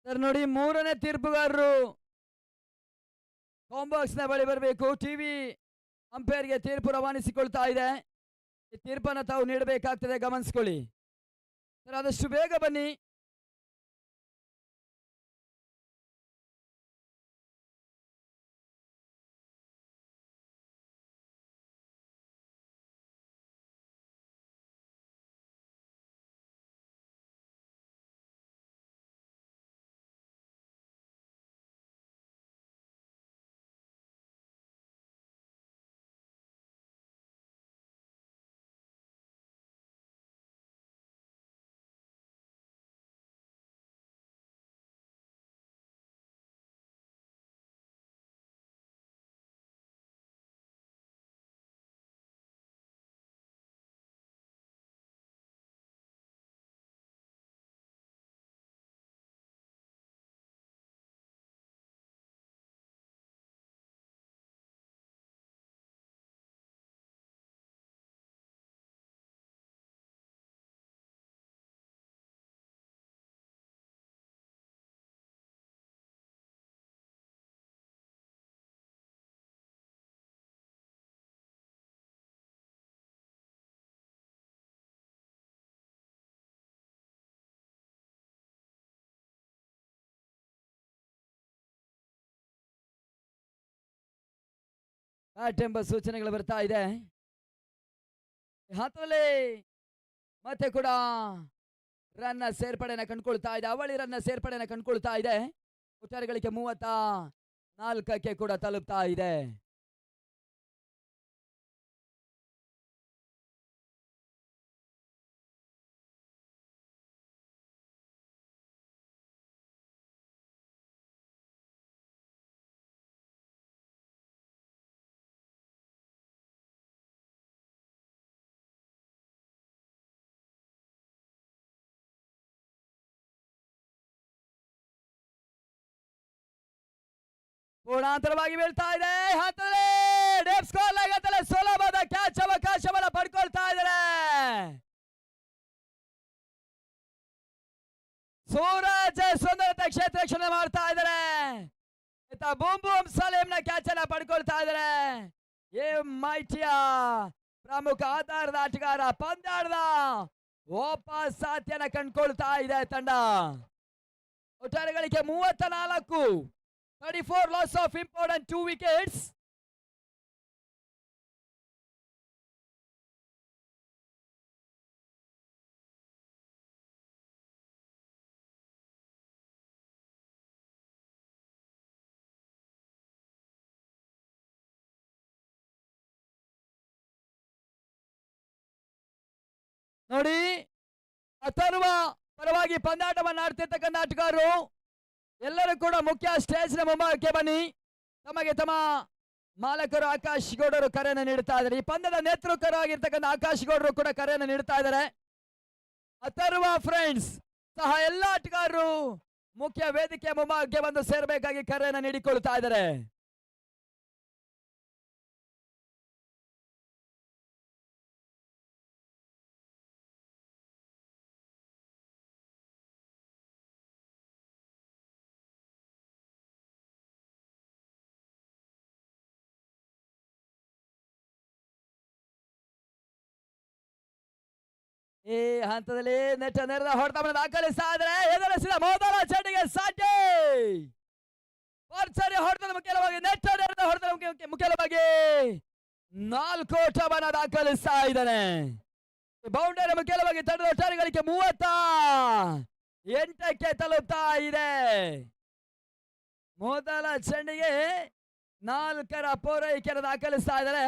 ಸರ್ ನೋಡಿ, 3ನೇ ತೀರ್ಪುಗಾರರು ಕಾಂಬಾಕ್ಸ್ ನ ಬಳಿ ಬರಬೇಕು. ಟಿವಿ ಅಂಪೈರ್ಗೆ ತೀರ್ಪು ರವಾನಿಸಿಕೊಳ್ತಾ ಇದೆ. ಈ ತೀರ್ಪನ್ನು ತಾವು ನೀಡಬೇಕಾಗ್ತದೆ, ಗಮನಿಸಿಕೊಳ್ಳಿ ಸರ್, ಆದಷ್ಟು ಬೇಗ ಬನ್ನಿ. ಬ್ಯಾಟ್ ಎಂಬ ಸೂಚನೆಗಳು ಬರ್ತಾ ಇದೆ. ಹತ್ತರಲ್ಲಿ ಮತ್ತೆ ಕೂಡ ರನ್ನ ಸೇರ್ಪಡೆಯನ್ನು ಕಂಡುಕೊಳ್ತಾ ಇದೆ, ಅವಳಿ ರನ್ನ ಸೇರ್ಪಡೆಯನ್ನು ಕಂಡುಕೊಳ್ತಾ ಇದೆ. ಒಟ್ಟಾರೆಗಳಿಗೆ 34ಕ್ಕೆ ಕೂಡ ತಲುಪ್ತಾ ಇದೆ. ಪೂರ್ಣಾಂತರವಾಗಿ ಬೀಳ್ತಾ ಇದೆ. ಹತ್ತಲೇ ಡೇಪ್ ಸ್ಕೋರ್ ಆಗತ್ತಲೆ ಸುಲಭದ ಕ್ಯಾಚ್ ಅವಕಾಶವನ್ನು ಪಡ್ಕೊಳ್ತಾ ಇದ್ದಾರೆ. ಸೂರಜ್ ಸುಂದರತೆ ಕ್ಷೇತ್ರ ರಕ್ಷಣೆ ಮಾಡ್ತಾ ಇದ್ದಾರೆ. ಬೂಮ್ ಬೂಮ್ ಸಲೀಂನ ಕ್ಯಾಚ್ ಅನ್ನ ಪಡ್ಕೊಳ್ತಾ ಇದ್ದಾರೆ. ಮೈಟಿಯ ಪ್ರಮುಖ ಆಧಾರದ ಆಟಗಾರ ಪಂದ್ಯಾಟದ ವಾಪಸ್ ಸಾಧ್ಯನ ಕಂಡುಕೊಳ್ತಾ ಇದೆ ತಂಡ. ಒಟ್ಟಾರೆಗಳಿಗೆ 34, 34 loss of important 2 wickets. ನೋಡಿ, ಅಥರ್ವ ಪರವಾಗಿ ಪಂದ್ಯಾಟವನ್ನು ಆಡ್ತಿರ್ತಕ್ಕಂಥ ಆಟಗಾರರು ಎಲ್ಲರೂ ಕೂಡ ಮುಖ್ಯ ಸ್ಟೇಜ್ನ ಮುಂಭಾಗಕ್ಕೆ ಬನ್ನಿ. ತಮಗೆ ತಮ್ಮ ಮಾಲಕರು ಆಕಾಶ್ ಗೌಡರು ಕರೆಯನ್ನು ನೀಡುತ್ತಾ ಇದ್ದಾರೆ. ಈ ಪಂದ್ಯದ ನೇತೃತ್ವರಾಗಿರ್ತಕ್ಕಂಥ ಆಕಾಶ್ ಗೌಡರು ಕೂಡ ಕರೆಯನ್ನು ನೀಡುತ್ತಾ ಇದ್ದಾರೆ. ಅಥರ್ವ ಫ್ರೆಂಡ್ಸ್ ಸಹ ಎಲ್ಲ ಆಟಗಾರರು ಮುಖ್ಯ ವೇದಿಕೆಯ ಮುಂಭಾಗಕ್ಕೆ ಬಂದು ಸೇರಬೇಕಾಗಿ ಕರೆಯನ್ನು ನೀಡಿಕೊಳ್ಳುತ್ತಾ ಇದ್ದಾರೆ. ಈ ಹಂತದಲ್ಲಿ ನೆಟ್ಟ ನೆರೆದ ಹೊಡೆತವನ್ನು ದಾಖಲಿಸ್ತಾ ಇದ್ದಾರೆ. ಎದುರಿಸಿದ ಮೊದಲ ಚೆಂಡಿಗೆ ಸಾಟಿ ಭರ್ಜರಿ ಹೊಡೆತದ ಮುಖ್ಯವಾಗಿ ನೆಟ್ಟ ನೆರೆದ ಹೊಡೆತದ ಮುಖ್ಯವಾಗಿ 4 ಓಟವನ್ನು ದಾಖಲಿಸ್ತಾ ಇದ್ದಾನೆ. ಬೌಂಡರಿ ಮುಖ್ಯವಾಗಿ ತಂಡದ ಒಟ್ಟಾರೆ ಗಳಿಕೆ 38ಕ್ಕೆ ತಲುಪ್ತಾ ಇದೆ. ಮೊದಲ ಚೆಂಡಿಗೆ 4ರ ಪೂರೈಕೆಯನ್ನು ದಾಖಲಿಸ್ತಾ ಇದ್ದಾರೆ.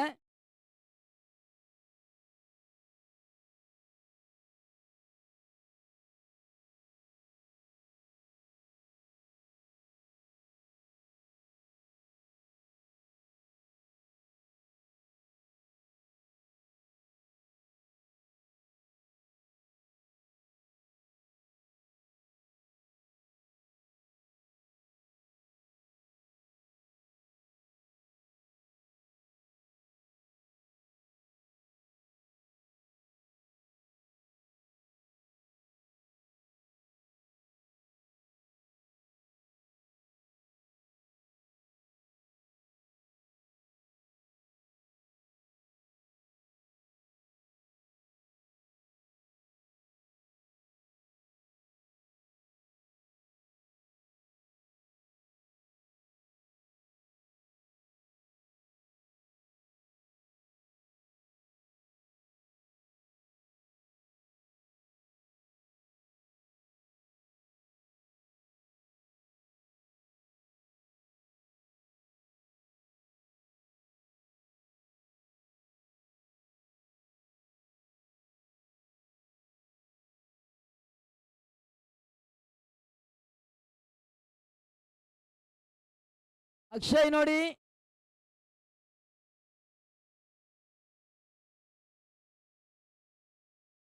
ಅಕ್ಷಯ್ ನೋಡಿ,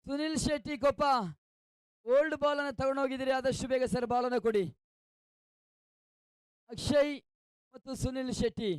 ಸುನಿಲ್ ಶೆಟ್ಟಿ ಕೊಪ್ಪ ಓಲ್ಡ್ ಬಾಲ್ ಅನ್ನು ತಗೊಂಡೋಗಿದ್ದೀರಿ. ಆದಷ್ಟು ಬೇಗ ಸರ್ ಬಾಲ್ ಅನ್ನು ಕೊಡಿ. ಅಕ್ಷಯ್ ಮತ್ತು ಸುನಿಲ್ ಶೆಟ್ಟಿ.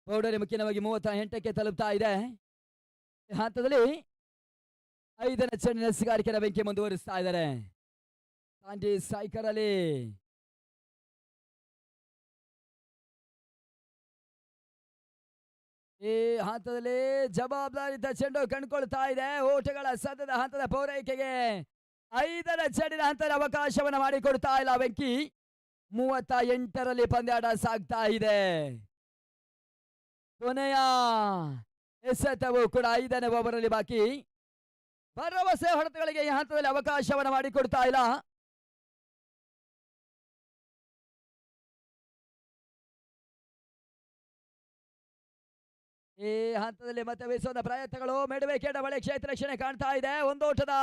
ಬೌಂಡರಿ ಮುಖ್ಯವಾಗಿ 38ಕ್ಕೆ ತಲುಪ್ತಾ ಇದೆ. ಹಂತದಲ್ಲಿ 5ನೇ ಚೆಂಡಿನ ಸಿಗಾರಿಕೆಯ ಬೆಂಕಿ ಮುಂದುವರಿಸ್ತಾ ಇದ್ದಾರೆ ಸಾಂಟಿ ಸೈಕರ್ ಅಲ್ಲಿ. ಈ ಹಂತದಲ್ಲಿ ಜವಾಬ್ದಾರಿತ ಚೆಂಡು ಕಂಡುಕೊಳ್ತಾ ಇದೆ. ಓಟಗಳ ಸತತ ಹಂತದ ಪೂರೈಕೆಗೆ 5ನೇ ಚೆಂಡಿನ ಹಂತದ ಅವಕಾಶವನ್ನು ಮಾಡಿಕೊಡ್ತಾ ಇಲ್ಲ ಬೆಂಕಿ. 38ರಲ್ಲಿ ಪಂದ್ಯಾಟ ಸಾಗ್ತಾ ಇದೆ. ಕೊನೆಯ ಎಸೆತವು ಕೂಡ 5ನೇ ಓವರಲ್ಲಿ ಬಾಕಿ. ಭರವಸೆ ಹೊಡೆತಗಳಿಗೆ ಈ ಹಂತದಲ್ಲಿ ಅವಕಾಶವನ್ನು ಮಾಡಿಕೊಡ್ತಾ ಇಲ್ಲ. ಈ ಹಂತದಲ್ಲಿ ಮತ್ತೆ ಬೀಸುವ ಪ್ರಯತ್ನಗಳು ಮೆಡುವೆಕೇಡ ಬಳಿ ಕ್ಷೇತ್ರ ರಕ್ಷಣೆ ಕಾಣ್ತಾ ಇದೆ. ಒಂದೋಟದ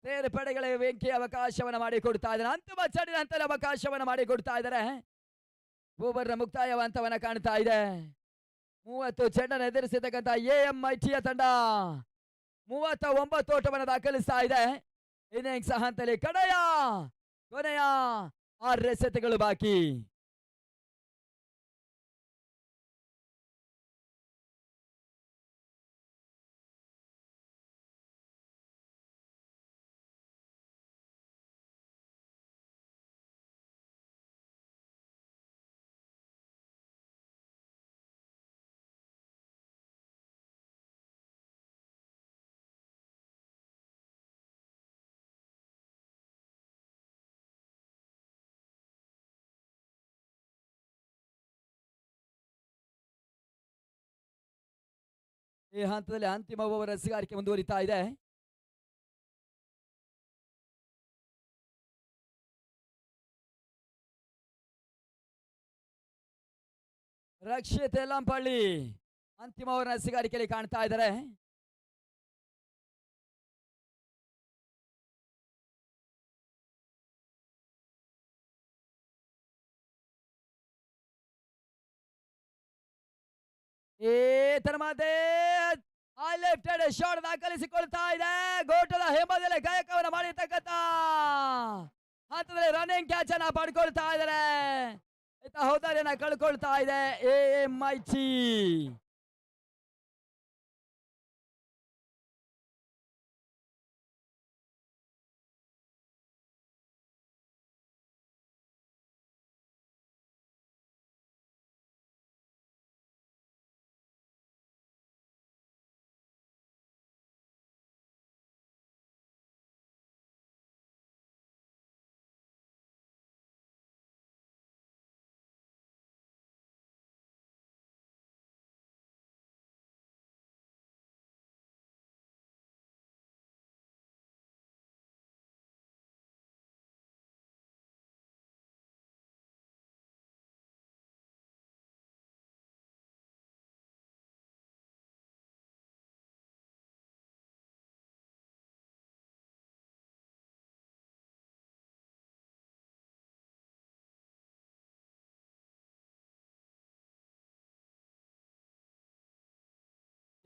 ಸೇರ್ಪಡೆಗಳಿಗೆ ಬೆಂಕಿ ಅವಕಾಶವನ್ನು ಮಾಡಿಕೊಡ್ತಾ ಇದ್ದಾರೆ. ಅಂತಿಮ ಚಡಿನ ಹಂತದಲ್ಲಿ ಅವಕಾಶವನ್ನು ಮಾಡಿಕೊಡ್ತಾ ಇದ್ದಾರೆ. ಓವರ್ನ ಮುಕ್ತಾಯ ಹಂತವನ್ನು ಕಾಣ್ತಾ ಇದೆ. 30 ಚೆಂಡನ್ನು ಎದುರಿಸಿರ್ತಕ್ಕಂಥ AMITಯ ತಂಡ 39 ಓಟವನ್ನು ದಾಖಲಿಸ್ತಾ ಇದೆ. ಇನ್ನಿಂಗ್ಸ್ ಹಂತದಲ್ಲಿ ಕೊನೆಯ 6 ಎಸೆತಗಳು ಬಾಕಿ. ಈ ಹಂತದಲ್ಲಿ ಅಂತಿಮ ಓವರ್ ಎಸೆಗಾರಿಕೆ ಮುಂದುವರಿತಾ ಇದೆ. ರಕ್ಷಿತ್ ಯಲ್ಲಂಪಳ್ಳಿ ಅಂತಿಮ ಓವರ್ ಎಸೆಗಾರಿಕೆಯಲ್ಲಿ ಕಾಣ್ತಾ ಇದ್ದಾರೆ. ಲೆಫ್ಟ್ ಶಾಟ್ ದಾಖಲಿಸಿಕೊಳ್ತಾ ಇದೆ. ಗೋಟದ ಹಿಂಬದಿಯಲ್ಲಿ ಗಾಯಕವನ್ನು ಮಾಡಿರ್ತಕ್ಕಂಥ ಹಂತದಲ್ಲಿ ರನ್ನಿಂಗ್ ಕ್ಯಾಚ್ ಅನ್ನ ಪಡ್ಕೊಳ್ತಾ ಇದ್ದಾರೆ. ಹೌದಾರಿಯನ್ನ ಕಳ್ಕೊಳ್ತಾ ಇದೆ ಎಎಂಐಟಿ.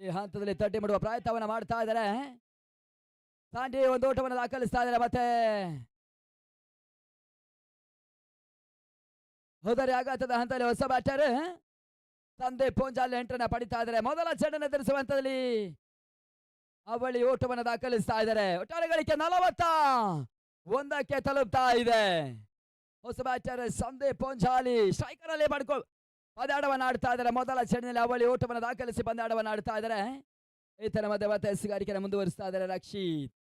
ಈ ಹಂತದಲ್ಲಿ ತಡ್ಡಿ ಮಾಡುವ ಪ್ರಯತ್ನವನ್ನ ಮಾಡ್ತಾ ಇದ್ದಾರೆ. ಸಾಂಡಿ ಒಂದು ಓಟವನ್ನು ದಾಖಲಿಸ್ತಾ ಇದ್ದಾರೆ. ಮತ್ತೆ ಹೋದರೆ ಆಘಾತದ ಹಂತದಲ್ಲಿ ಹೊಸ ಬ್ಯಾಟರ್ ಸಂದೀಪ್ ಪೂಂಜಾಲಿ ಎಂಟರನ್ನ ಪಡಿತಾ ಇದ್ದಾರೆ. ಮೊದಲ ಚೆಂಡನ್ನು ಎದುರಿಸುವ ಹಂತದಲ್ಲಿ ಅವಳಿ ಓಟವನ್ನು ದಾಖಲಿಸ್ತಾ ಇದ್ದಾರೆ. ಒಟ್ಟಾರೆ ಗಳಿಕೆ 41ಕ್ಕೆ ತಲುಪ್ತಾ ಇದೆ. ಹೊಸ ಬ್ಯಾಟರ್ ಸಂದೀಪ್ ಪೂಂಜಾಲಿ ಸ್ಟ್ರೈಕರ್ ಅಲ್ಲಿ ಪಂದ್ಯಾಟವನ್ನು ಆಡ್ತಾ ಇದ್ದಾರೆ. ಮೊದಲ ಚೆಂಡಿನಲ್ಲಿ ಅವಳಿ ಓಟವನ್ನು ದಾಖಲಿಸಿ ಪಂದ್ಯಾಟವನ್ನು ಆಡ್ತಾ ಇದ್ದಾರೆ. ಈತನ ಮಧ್ಯೆ ಮತ್ತೆ ಎಸೆಗಾರಿಕೆಯನ್ನು ಮುಂದುವರಿಸ್ತಾ ಇದ್ದಾರೆ ರಕ್ಷಿತ್.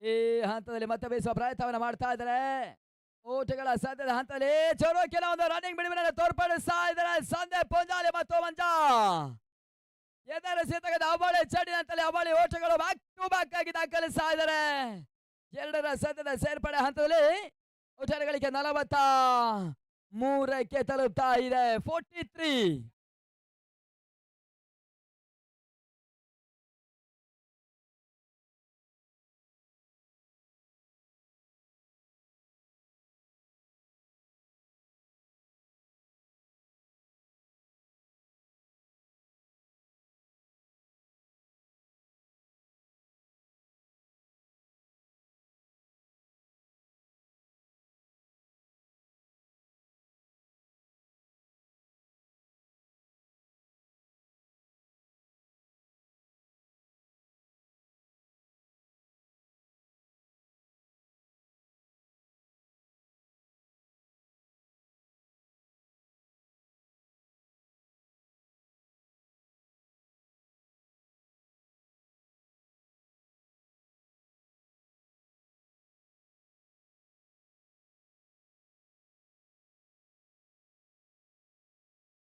ಈ ಹಂತದಲ್ಲಿ ಮತ್ತೆ ಬೀಸುವ ಪ್ರಯತ್ನವನ್ನು ಮಾಡ್ತಾ ಇದ್ದಾರೆ. ಓಟಗಳ ಸಾಧ್ಯದ ಹಂತದಲ್ಲಿ ಚೊರೋಕಿನ ಒಂದು ರನ್ನಿಂಗ್ ಬಿಡುವಿನ ತೋರ್ಪಡಿಸ್ತಾ ಇದ್ದಾರೆ ಸಂದೀಪ್ ಪೂಂಜಾಲಿ ಮತ್ತು ಮಂಜಾ. ಎದುರಿಸಿದ ಅವಳಿ ಚಡಿನಂತಲ್ಲಿ ಅವಳಿ ಓಟಗಳು ಬ್ಯಾಕ್ ಟು ಬ್ಯಾಕ್ ಆಗಿ ದಾಖಲಿಸ್ತಾ ಇದ್ದಾರೆ. ಎರಡರ ಸದ್ಯದ ಸೇರ್ಪಡೆ ಹಂತದಲ್ಲಿ ಓಟಗಳಿಗೆ 43ಕ್ಕೆ ತಲುಪ್ತಾ ಇದೆ. 43.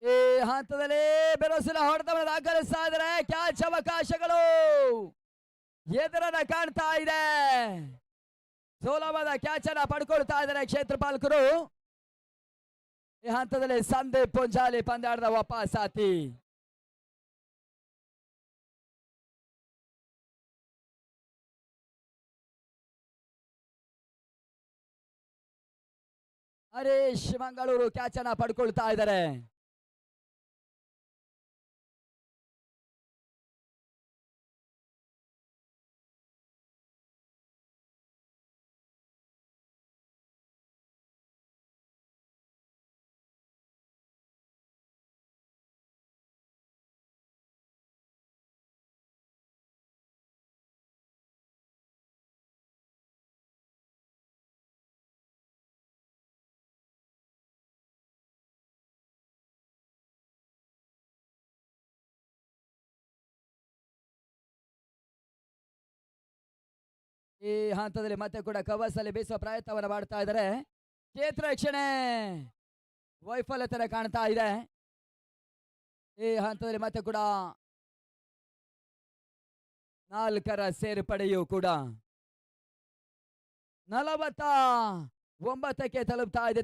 ಈ ಹಂತದಲ್ಲಿ ಬೆರಸಿನ ಹೊಡೆತವನ್ನು ದಾಖಲಿಸ್ತಾ ಇದ್ದಾರೆ. ಕ್ಯಾಚ್ ಅವಕಾಶಗಳು ಎದುರನ್ನ ಕಾಣ್ತಾ ಇದೆ. ಸುಲಭದ ಕ್ಯಾಚ್ ಅನ್ನ ಪಡ್ಕೊಳ್ತಾ ಇದ್ದಾರೆ ಕ್ಷೇತ್ರಪಾಲಕರು. ಈ ಹಂತದಲ್ಲಿ ಸಂದೀಪ್ ಪೂಂಜಾಲಿ ಪಂದ್ಯಾಟದ ವಾಪಸಾತಿ. ಹರೀಶ್ ಮಂಗಳೂರು ಕ್ಯಾಚ್ ಅನ್ನ ಪಡ್ಕೊಳ್ತಾ ಇದ್ದಾರೆ. ಈ ಹಂತದಲ್ಲಿ ಮತ್ತೆ ಕೂಡ ಕವಸಲ್ಲಿ ಬೀಸುವ ಪ್ರಯತ್ನವನ್ನು ಮಾಡ್ತಾ ಇದ್ದಾರೆ. ಕ್ಷೇತ್ರ ರಕ್ಷಣೆ ವೈಫಲ್ಯತೆ ಕಾಣ್ತಾ ಇದೆ. ಈ ಹಂತದಲ್ಲಿ ಮತ್ತೆ ಕೂಡ 4ರ ಸೇರ್ಪಡೆಯೂ ಕೂಡ 49ಕ್ಕೆ ತಲುಪ್ತಾ ಇದೆ.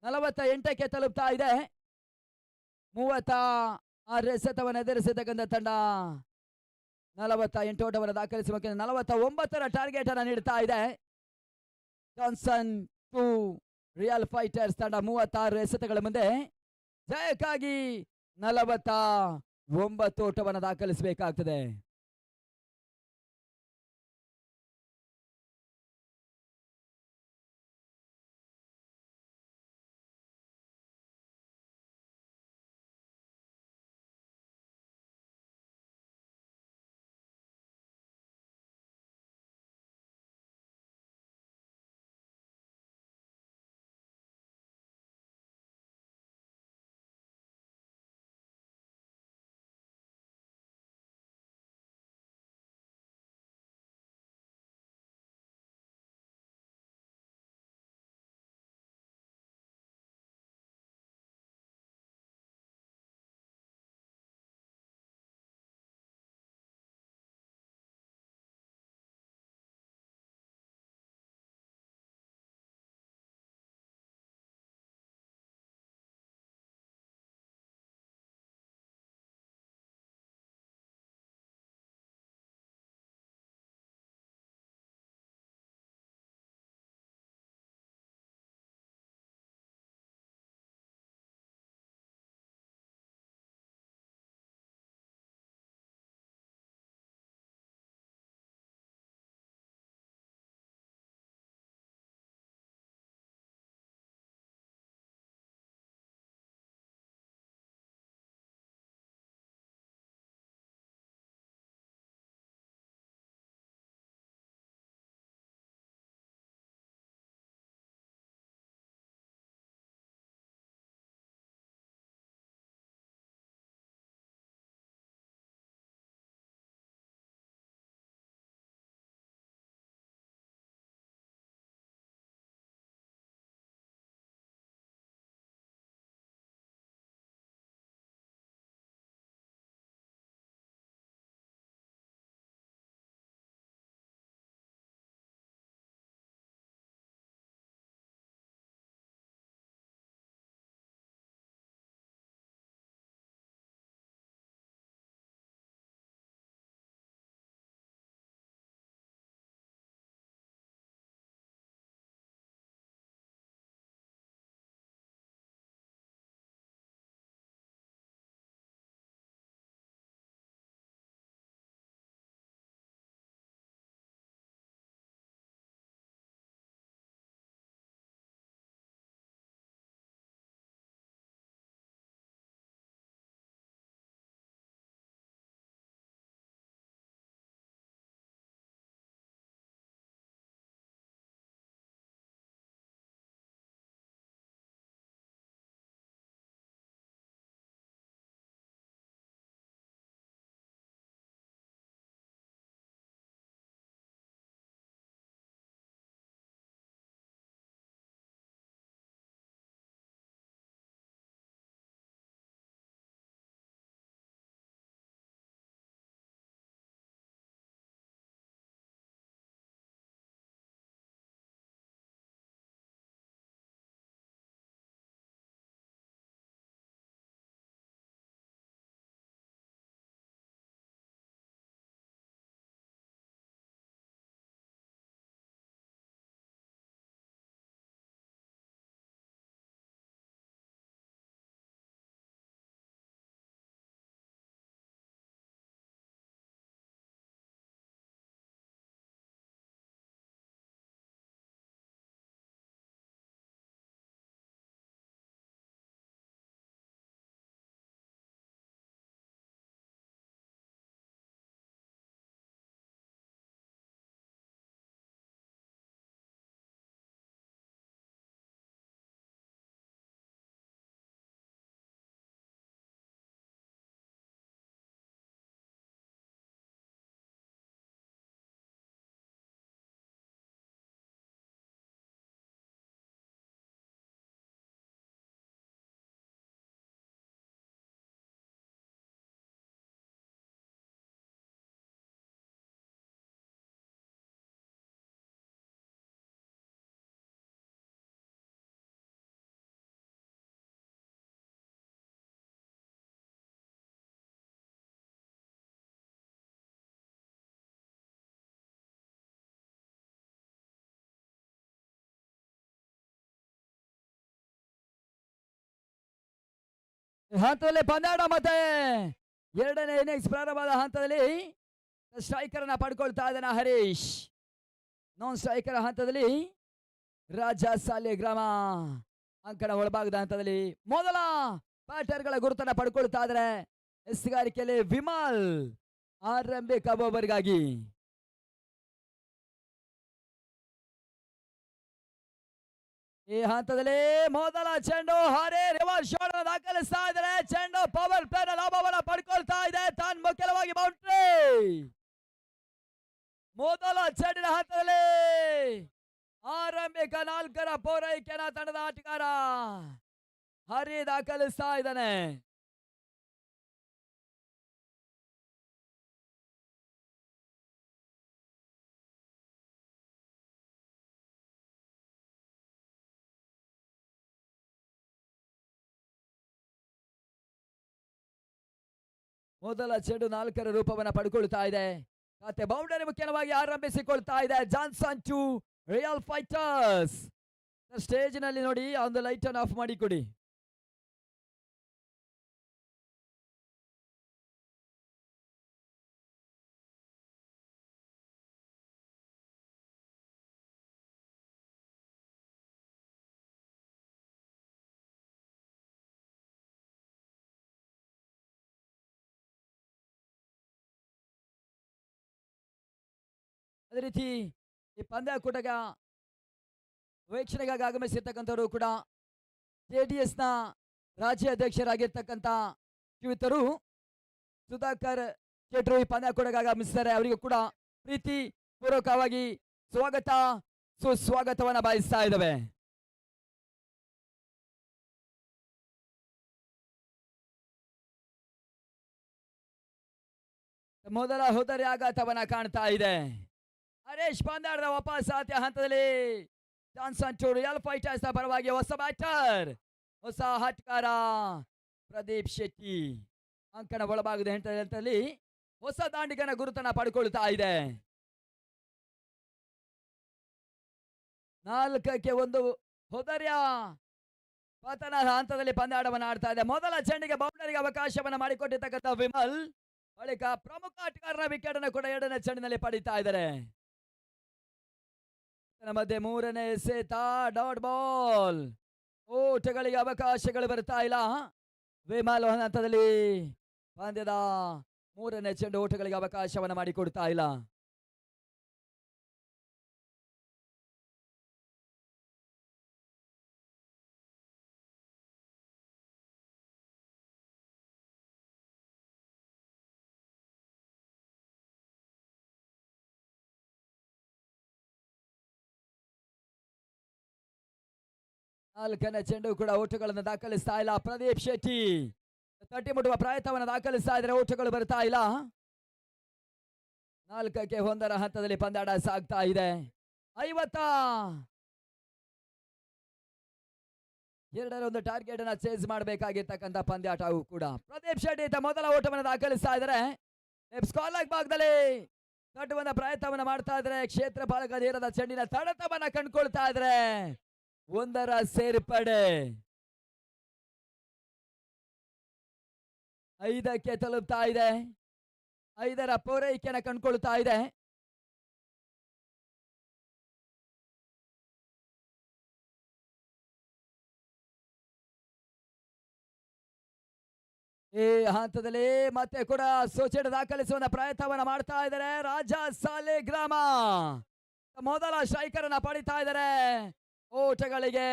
48ಕ್ಕೆ ತಲುಪ್ತಾ ಇದೆ. 36 ಎಸೆತವನ್ನು ಎದುರಿಸಿರ್ತಕ್ಕಂಥ ತಂಡ 48 ಓಟವನ್ನು ದಾಖಲಿಸುವ 49ರ ಟಾರ್ಗೆಟ್ ಅನ್ನು ನೀಡ್ತಾ ಇದೆ. ಜಾನ್ಸನ್ ಟು ರಿಯಲ್ ಫೈಟರ್ಸ್ ತಂಡ 36 ಎಸೆತಗಳ ಮುಂದೆ ಜಯಕ್ಕಾಗಿ 49 ಓಟವನ್ನು ದಾಖಲಿಸಬೇಕಾಗ್ತದೆ. ಹಂತದಲ್ಲಿ ಪಂದ್ಯಾಟ ಮತ್ತೆ ಎರಡನೇ ಇನ್ನಿಂಗ್ಸ್ ಪ್ರಾರಂಭದ ಹಂತದಲ್ಲಿ ಸ್ಟ್ರೈಕರ್ ಅನ್ನ ಪಡ್ಕೊಳ್ತಾ ಇದ್ದಾನೆ ಹರೀಶ್. ನಾನ್ ಸ್ಟ್ರೈಕರ್ ಹಂತದಲ್ಲಿ ರಾಜ ಸಾಲಿಗ್ರಾಮ ಅಂಕಣ ಒಳಭಾಗದ ಹಂತದಲ್ಲಿ ಮೊದಲ ಬ್ಯಾಟರ್ಗಳ ಗುರುತನ್ನ ಪಡ್ಕೊಳ್ತಾ ಇದ್ದಾರೆ ಎಸ್ಗಾರಿಕೆಯಲ್ಲಿ ವಿಮಲ್ ಆರಂಭಿಕ ಓವರ್ಗಾಗಿ. ಈ ಹಂತದಲ್ಲಿ ಮೊದಲ ಚೆಂಡು ಹಾರಿ ರಿವರ್ಸ್ ಶಾಟ್ ದಾಖಲಿಸ್ತಾ ಇದ್ದಾರೆ. ಚೆಂಡು ಪವರ್ ಪ್ಲೇ ಲಾಭವನ್ನ ಪಡ್ಕೊಳ್ತಾ ಇದೆ ಮುಖ್ಯವಾಗಿ ಬೌಂಡ್ರಿ. ಮೊದಲ ಚೆಂಡಿನ ಹಂತದಲ್ಲಿ ಆರಂಭಿಕ 4ರ ಪೂರೈಕೆನ ತಂಡದ ಆಟಗಾರ ಹರಿ ದಾಖಲಿಸ್ತಾ ಇದ್ದಾನೆ. ಮೊದಲ ಚೆಂಡು 4ರ ರೂಪವನ್ನು ಪಡ್ಕೊಳ್ತಾ ಇದೆ. ಮತ್ತೆ ಬೌಂಡರಿ ಮುಖ್ಯವಾಗಿ ಆರಂಭಿಸಿಕೊಳ್ತಾ ಇದೆ Johnson to real fighters. Stage ನಲ್ಲಿ ನೋಡಿ ಒಂದು ಲೈಟ್ ಅನ್ನು ಆಫ್ ಮಾಡಿ ಕೊಡಿ. ಅದೇ ರೀತಿ ಈ ಪಂದ್ಯಾಕೂಟಗ ವೀಕ್ಷಣೆಗಾಗಿ ಆಗಮಿಸಿರ್ತಕ್ಕಂಥವರು ಕೂಡ ಜೆಡಿಎಸ್ ನ ರಾಜ್ಯ ಅಧ್ಯಕ್ಷರಾಗಿರ್ತಕ್ಕಂಥ ಶ್ರೀಯುತರು ಸುಧಾಕರ್ ಶೆಟ್ರು ಈ ಪಂದ್ಯಾಕೂಟಗ ಆಗಮಿಸಿದ್ದಾರೆ. ಅವರಿಗೂ ಕೂಡ ಪ್ರೀತಿ ಪೂರ್ವಕವಾಗಿ ಸ್ವಾಗತ ಸುಸ್ವಾಗತವನ್ನ ಬಯಸ್ತಾ ಇದ್ದಾವೆ. ಮೊದಲ ಹೋದರೆ ಆಘಾತವನ್ನ ಕಾಣ್ತಾ ಇದೆ. ಹರೀಶ್ ಪಂದ್ಯಾಟದ ವಾಪಸ್ ಆತ್ಯ ಹಂತದಲ್ಲಿ ಜಾನ್ಸನ್ ಟು ರಿಯಲ್ ಫೈಟರ್ಸ್ ನ ಪರವಾಗಿ ಹೊಸ ಬ್ಯಾಟರ್ ಹೊಸ ಆಟಗಾರ ಪ್ರದೀಪ್ ಶೆಟ್ಟಿ ಅಂಕಣ ಒಳಭಾಗದ ಹಂತದಲ್ಲಿ ಹೊಸ ದಾಂಡಿಗನ ಗುರುತನ್ನ ಪಡ್ಕೊಳ್ತಾ ಇದೆ. 4-1 ಹೋದರ್ಯ ಪತನದ ಹಂತದಲ್ಲಿ ಪಂದ್ಯಾಟವನ್ನು ಆಡ್ತಾ ಇದೆ. ಮೊದಲ ಚೆಂಡಿಗೆ ಬೌಂಡರಿಗೆ ಅವಕಾಶವನ್ನು ಮಾಡಿಕೊಟ್ಟಿರ್ತಕ್ಕಂಥ ವಿಮಲ್ ಬಳಿಕ ಪ್ರಮುಖ ಆಟಗಾರರ ವಿಕೆಟ್ ಅನ್ನು ಕೂಡ ಎರಡನೇ ಚೆಂಡಿನಲ್ಲಿ ಪಡೀತಾ ಇದ್ದಾರೆ. ಮಧ್ಯೆ 3ನೇ ಎಸೆತ ಡಾಟ್ ಬಾಲ್. ಓಟಗಳಿಗೆ ಅವಕಾಶಗಳು ಬರ್ತಾ ಇಲ್ಲ. ವಿಮಲ್ ಹಂತದಲ್ಲಿ ಪಂದ್ಯದ 3ನೇ ಚೆಂಡು ಓಟಗಳಿಗೆ ಅವಕಾಶವನ್ನು ಮಾಡಿಕೊಡ್ತಾ ಇಲ್ಲ. ನಾಲ್ಕನೇ ಚೆಂಡು ಕೂಡ ಓಟಗಳನ್ನು ದಾಖಲಿಸ್ತಾ ಇಲ್ಲ. ಪ್ರದೀಪ್ ಶೆಟ್ಟಿ ತಟ್ಟಿ ಮುಟ್ಟುವ ಪ್ರಯತ್ನವನ್ನು ದಾಖಲಿಸ್ತಾ ಇದ್ರೆ ಓಟಗಳು ಬರ್ತಾ ಇಲ್ಲ. 4-1 ಹಂತದಲ್ಲಿ ಪಂದ್ಯಾಟ ಸಾಗ್ತಾ ಇದೆ. 52ರ ಒಂದು ಟಾರ್ಗೆಟ್ ಅನ್ನ ಚೇಸ್ ಮಾಡಬೇಕಾಗಿರ್ತಕ್ಕಂಥ ಪಂದ್ಯಾಟವು ಕೂಡ. ಪ್ರದೀಪ್ ಶೆಟ್ಟಿ ಮೊದಲ ಓಟವನ್ನು ದಾಖಲಿಸ್ತಾ ಇದ್ದಾರೆ. ಸ್ಕಾಲರ್ ಭಾಗದಲ್ಲಿ ತಟ್ಟುವಂತ ಪ್ರಯತ್ನವನ್ನು ಮಾಡ್ತಾ ಇದ್ರೆ ಕ್ಷೇತ್ರ ಬಾಳಗದೀರದ ಚೆಂಡಿನ ತಡತವನ್ನ ಕಂಡುಕೊಳ್ತಾ ಇದ್ರೆ 1ರ ಸೇರ್ಪಡೆ 5ಕ್ಕೆ ತಲುಪ್ತಾ ಇದೆ. 5ರ ಪೂರೈಕೆಯನ್ನು ಕಂಡುಕೊಳ್ತಾ ಇದೆ. ಈ ಹಂತದಲ್ಲಿ ಮತ್ತೆ ಕೂಡ ಸೂಚನೆ ದಾಖಲಿಸುವ ಪ್ರಯತ್ನವನ್ನ ಮಾಡ್ತಾ ಇದ್ದಾರೆ ರಾಜ ಸಾಲಿಗ್ರಾಮ. ಮೊದಲ ಸ್ಟ್ರೈಕರ್ ಅನ್ನ ಪಡಿತಾ ಇದ್ದಾರೆ. ಓಟಗಳಿಗೆ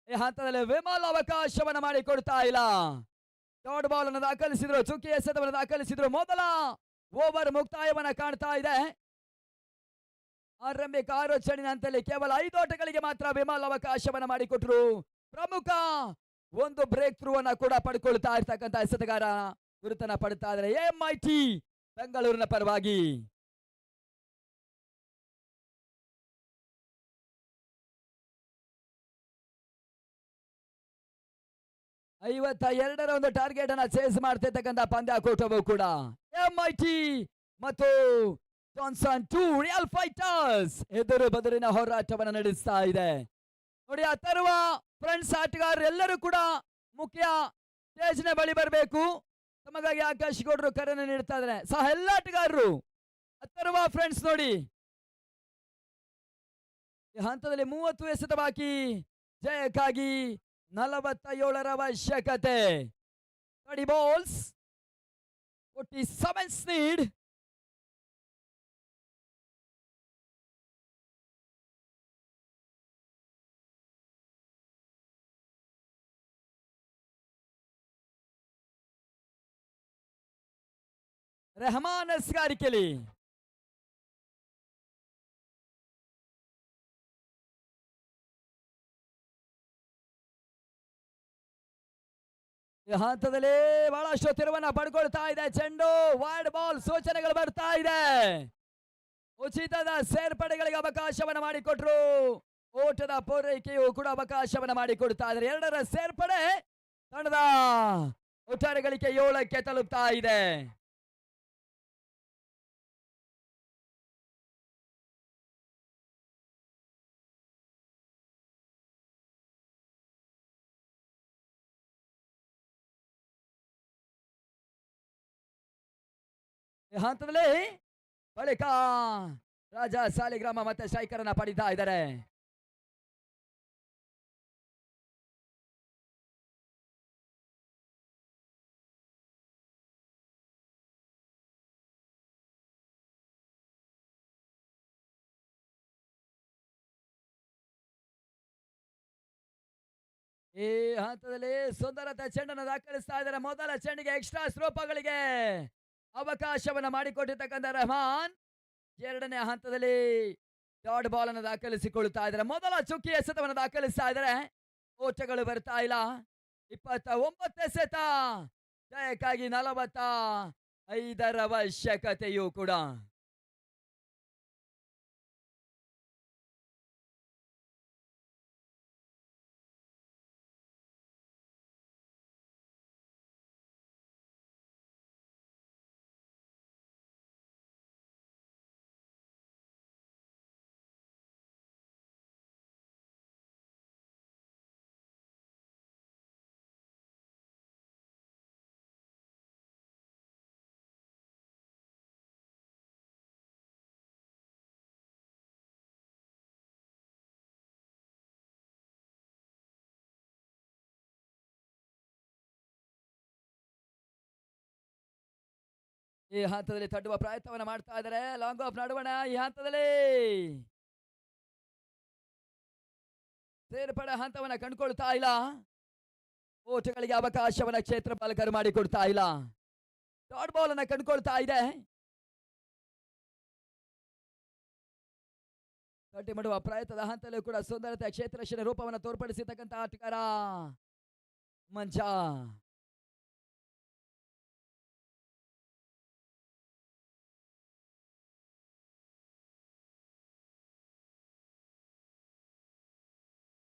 ಈ ಹಂತದಲ್ಲಿ ವಿಮಲ್ ಅವಕಾಶವನ್ನು ಮಾಡಿಕೊಡ್ತಾ ಇಲ್ಲ. ಡಾಟ್ ಬಾಲ್ ಅನ್ನು ದಾಖಲಿಸಿದ್ರು, ಚುಕ್ಕಿ ಎಸೆತವನ್ನು ದಾಖಲಿಸಿದ್ರು. ಮೊದಲ ಓವರ್ ಮುಕ್ತಾಯವನ್ನ ಕಾಣ್ತಾ ಇದೆ. ಆರಂಭಿಕ 6 ಚೆಂಡಿನ ಹಂತದಲ್ಲಿ ಕೇವಲ 5 ಓಟಗಳಿಗೆ ಮಾತ್ರ ವಿಮಲ್ ಅವಕಾಶವನ್ನು ಮಾಡಿಕೊಟ್ರು. ಪ್ರಮುಖ ಒಂದು ಬ್ರೇಕ್ ಥ್ರೂ ಅನ್ನ ಕೂಡ ಪಡ್ಕೊಳ್ತಾ ಇರ್ತಕ್ಕಂಥ ಎಸೆತಗಾರ ಗುರುತನ್ನ ಪಡ್ತಾ ಇದ್ದಾರೆ MIT ಬೆಂಗಳೂರಿನ ಪರವಾಗಿ. ರ ಒಂದು ಟಾರ್ಗೆಟ್ ಅನ್ನ ಚೇಸ್ ಮಾಡ್ತಿರ್ತಕ್ಕಂಥ ಪಂದ್ಯಾಕೂಟವು ಕೂಡ MIT ಮತ್ತು ಜಾನ್ಸನ್ ಟು ರಿಯಲ್ ಫೈಟರ್ಸ್ ಎದುರು ಬದುರಿನ ಹೋರಾಟವನ್ನು ನಡೆಸ್ತಾ ಇದೆ. ನೋಡಿ, ತರುವ ಫ್ರೆಂಡ್ಸ್ ಆಟಗಾರರೆಲ್ಲರೂ ಕೂಡ ಮುಖ್ಯ ಸ್ಟೇಜ್ನ ಬಳಿ ಬರಬೇಕು. ತಮಗಾಗಿ ಆಕಾಶ್ ಗೌಡ್ರು ಕರೆಯನ್ನು ನೀಡ್ತಾ ಇದ್ದಾರೆ. ಸಹ ಎಲ್ಲ ಆಟಗಾರರು ಹತ್ತರುವ ಫ್ರೆಂಡ್ಸ್ ನೋಡಿ, ಈ ಹಂತದಲ್ಲಿ 30 ಎಸೆತ ಬಾಕಿ. ಜಯಕ್ಕಾಗಿ 47ರ ಅವಶ್ಯಕತೆ. 30 balls, 47 need. ರೆಹಮಾನ್ ಅಸ್ಗಾರಿಕೆಲಿ ಈ ಹಂತದಲ್ಲಿ ಬಹಳಷ್ಟು ತಿರುವನ್ನ ಪಡ್ಕೊಳ್ತಾ ಇದೆ ಚೆಂಡು. ವೈಡ್ ಬಾಲ್ ಸೂಚನೆಗಳು ಬರ್ತಾ ಇದೆ. ಉಚಿತದ ಸೇರ್ಪಡೆಗಳಿಗೆ ಅವಕಾಶವನ್ನ ಮಾಡಿಕೊಟ್ರು. ಓಟದ ಪೂರೈಕೆಯು ಕೂಡ ಅವಕಾಶವನ್ನ ಮಾಡಿಕೊಡ್ತಾ ಇದ್ದಾರೆ. 2ರ ಸೇರ್ಪಡೆ ತಂಡದ ಒಟ್ಟಾರೆ ಗಳಿಕೆ 7ಕ್ಕೆ ತಲುಪ್ತಾ ಇದೆ. ಈ ಹಂತದಲ್ಲಿ ಬಳಿಕ ರಾಜ ಸಾಲಿಗ್ರಾಮ ಮತ್ತೆ ಸ್ಟ್ರೈಕರ್ ಪಡಿತಾ ಇದ್ದಾರೆ. ಈ ಹಂತದಲ್ಲಿ ಸುಂದರತೆ ಚೆಂಡನ್ನು ದಾಖಲಿಸ್ತಾ ಇದ್ದಾರೆ. ಮೊದಲ ಚೆಂಡಿಗೆ ಎಕ್ಸ್ಟ್ರಾ ಸ್ರೋಪಗಳಿಗೆ ಅವಕಾಶವನ್ನ ಮಾಡಿಕೊಟ್ಟಿರ್ತಕ್ಕಂಥ ರೆಹಮಾನ್ 2ನೇ ಹಂತದಲ್ಲಿ ಡಾಟ್ ಬಾಲ್ ಅನ್ನು ದಾಖಲಿಸಿಕೊಳ್ಳುತ್ತಾ ಇದ್ದಾರೆ. ಮೊದಲ ಚುಕ್ಕಿ ಎಸೆತವನ್ನು ದಾಖಲಿಸ್ತಾ ಇದ್ದಾರೆ. ಓಟಗಳು ಬರ್ತಾ ಇಲ್ಲ. 29 ಎಸೆತ. ಜಯಕ್ಕಾಗಿ 45ರ ಅವಶ್ಯಕತೆಯೂ ಕೂಡ. ಈ ಹಂತದಲ್ಲಿ ತಟ್ಟುವ ಪ್ರಯತ್ನವನ್ನ ಮಾಡ್ತಾ ಇದ್ದಾರೆ. ಲಾಂಗ್ ಆಫ್ ನಡುವಣ. ಈ ಹಂತದಲ್ಲಿ ಸೇರ್ಪಡೆ ಹಂತವನ್ನ ಕಂಡುಕೊಳ್ತಾ ಇಲ್ಲ. ಓಟಗಳಿಗೆ ಅವಕಾಶವನ್ನ ಕ್ಷೇತ್ರ ಪಾಲಕರು ಮಾಡಿಕೊಡ್ತಾ ಇಲ್ಲ. ಡಾಟ್ ಬಾಲ್ ಅನ್ನ ಕಂಡುಕೊಳ್ತಾ ಇದೆ. ತಟ್ಟಿ ಮಾಡುವ ಪ್ರಯತ್ನದ ಹಂತದಲ್ಲೂ ಕೂಡ ಸುಂದರತೆ ಕ್ಷೇತ್ರ ರೂಪವನ್ನು ತೋರ್ಪಡಿಸಿರ್ತಕ್ಕಂಥ ಆಟಗಾರ ಮಂಚ.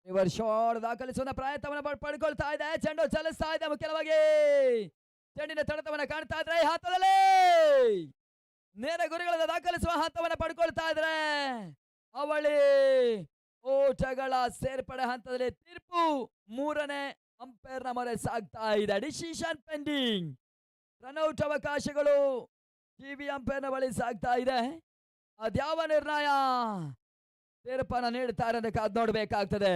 ರಿವರ್ ಶಾಟ್ ದಾಖಲಿಸುವ ಪ್ರಯತ್ನವನ್ನು ಪಡ್ಕೊಳ್ತಾ ಇದೆ. ಚೆಂಡು ಚಲಿಸ್ತಾ ಇದೆ. ಮುಖ್ಯವಾಗಿ ಚೆಂಡಿನ ತಡೆತವನ್ನ ಕಾಣ್ತಾ ಇದ್ರೆ ಈ ಹಂತದಲ್ಲಿ ನೇರ ಗುರಿಗಳನ್ನು ದಾಖಲಿಸುವ ಹಂತವನ್ನು ಪಡ್ಕೊಳ್ತಾ ಇದ್ರೆ ಅವಳಿ ಓಟಗಳ ಸೇರ್ಪಡೆ ಹಂತದಲ್ಲಿ ತೀರ್ಪು 3ನೇ ಅಂಪೈರ್ನ ಮೊರೆ ಸಾಗ್ತಾ ಇದೆ. Decision pending. ರನ್ಔಟ್ ಅವಕಾಶಗಳು ಟಿವಿ ಅಂಪೈರ್ನ ಬಳಿ ಸಾಗ್ತಾ ಇದೆ. ಅದ್ಯಾವ ನಿರ್ಣಯ ತೀರ್ಪನ್ನು ನೀಡುತ್ತಾರೆ ಅಂತ ಕಾದು ನೋಡಬೇಕಾಗ್ತದೆ.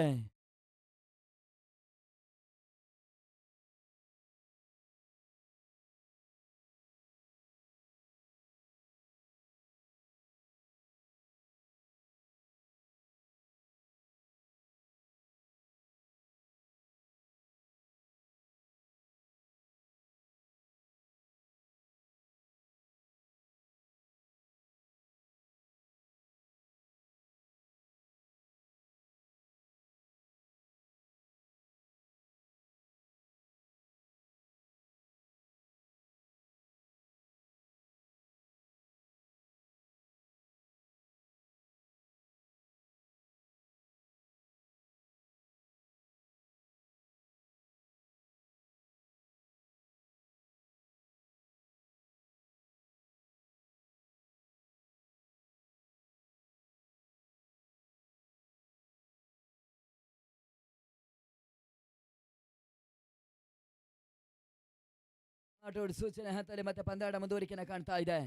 ಆಟೋಡ್ ಸೂಚನೆ ಹಂತದಲ್ಲಿ ಮತ್ತೆ ಪಂದ್ಯಾಟ ಮುಂದುವರಿಕೆಯನ್ನು ಕಾಣ್ತಾ ಇದೆ.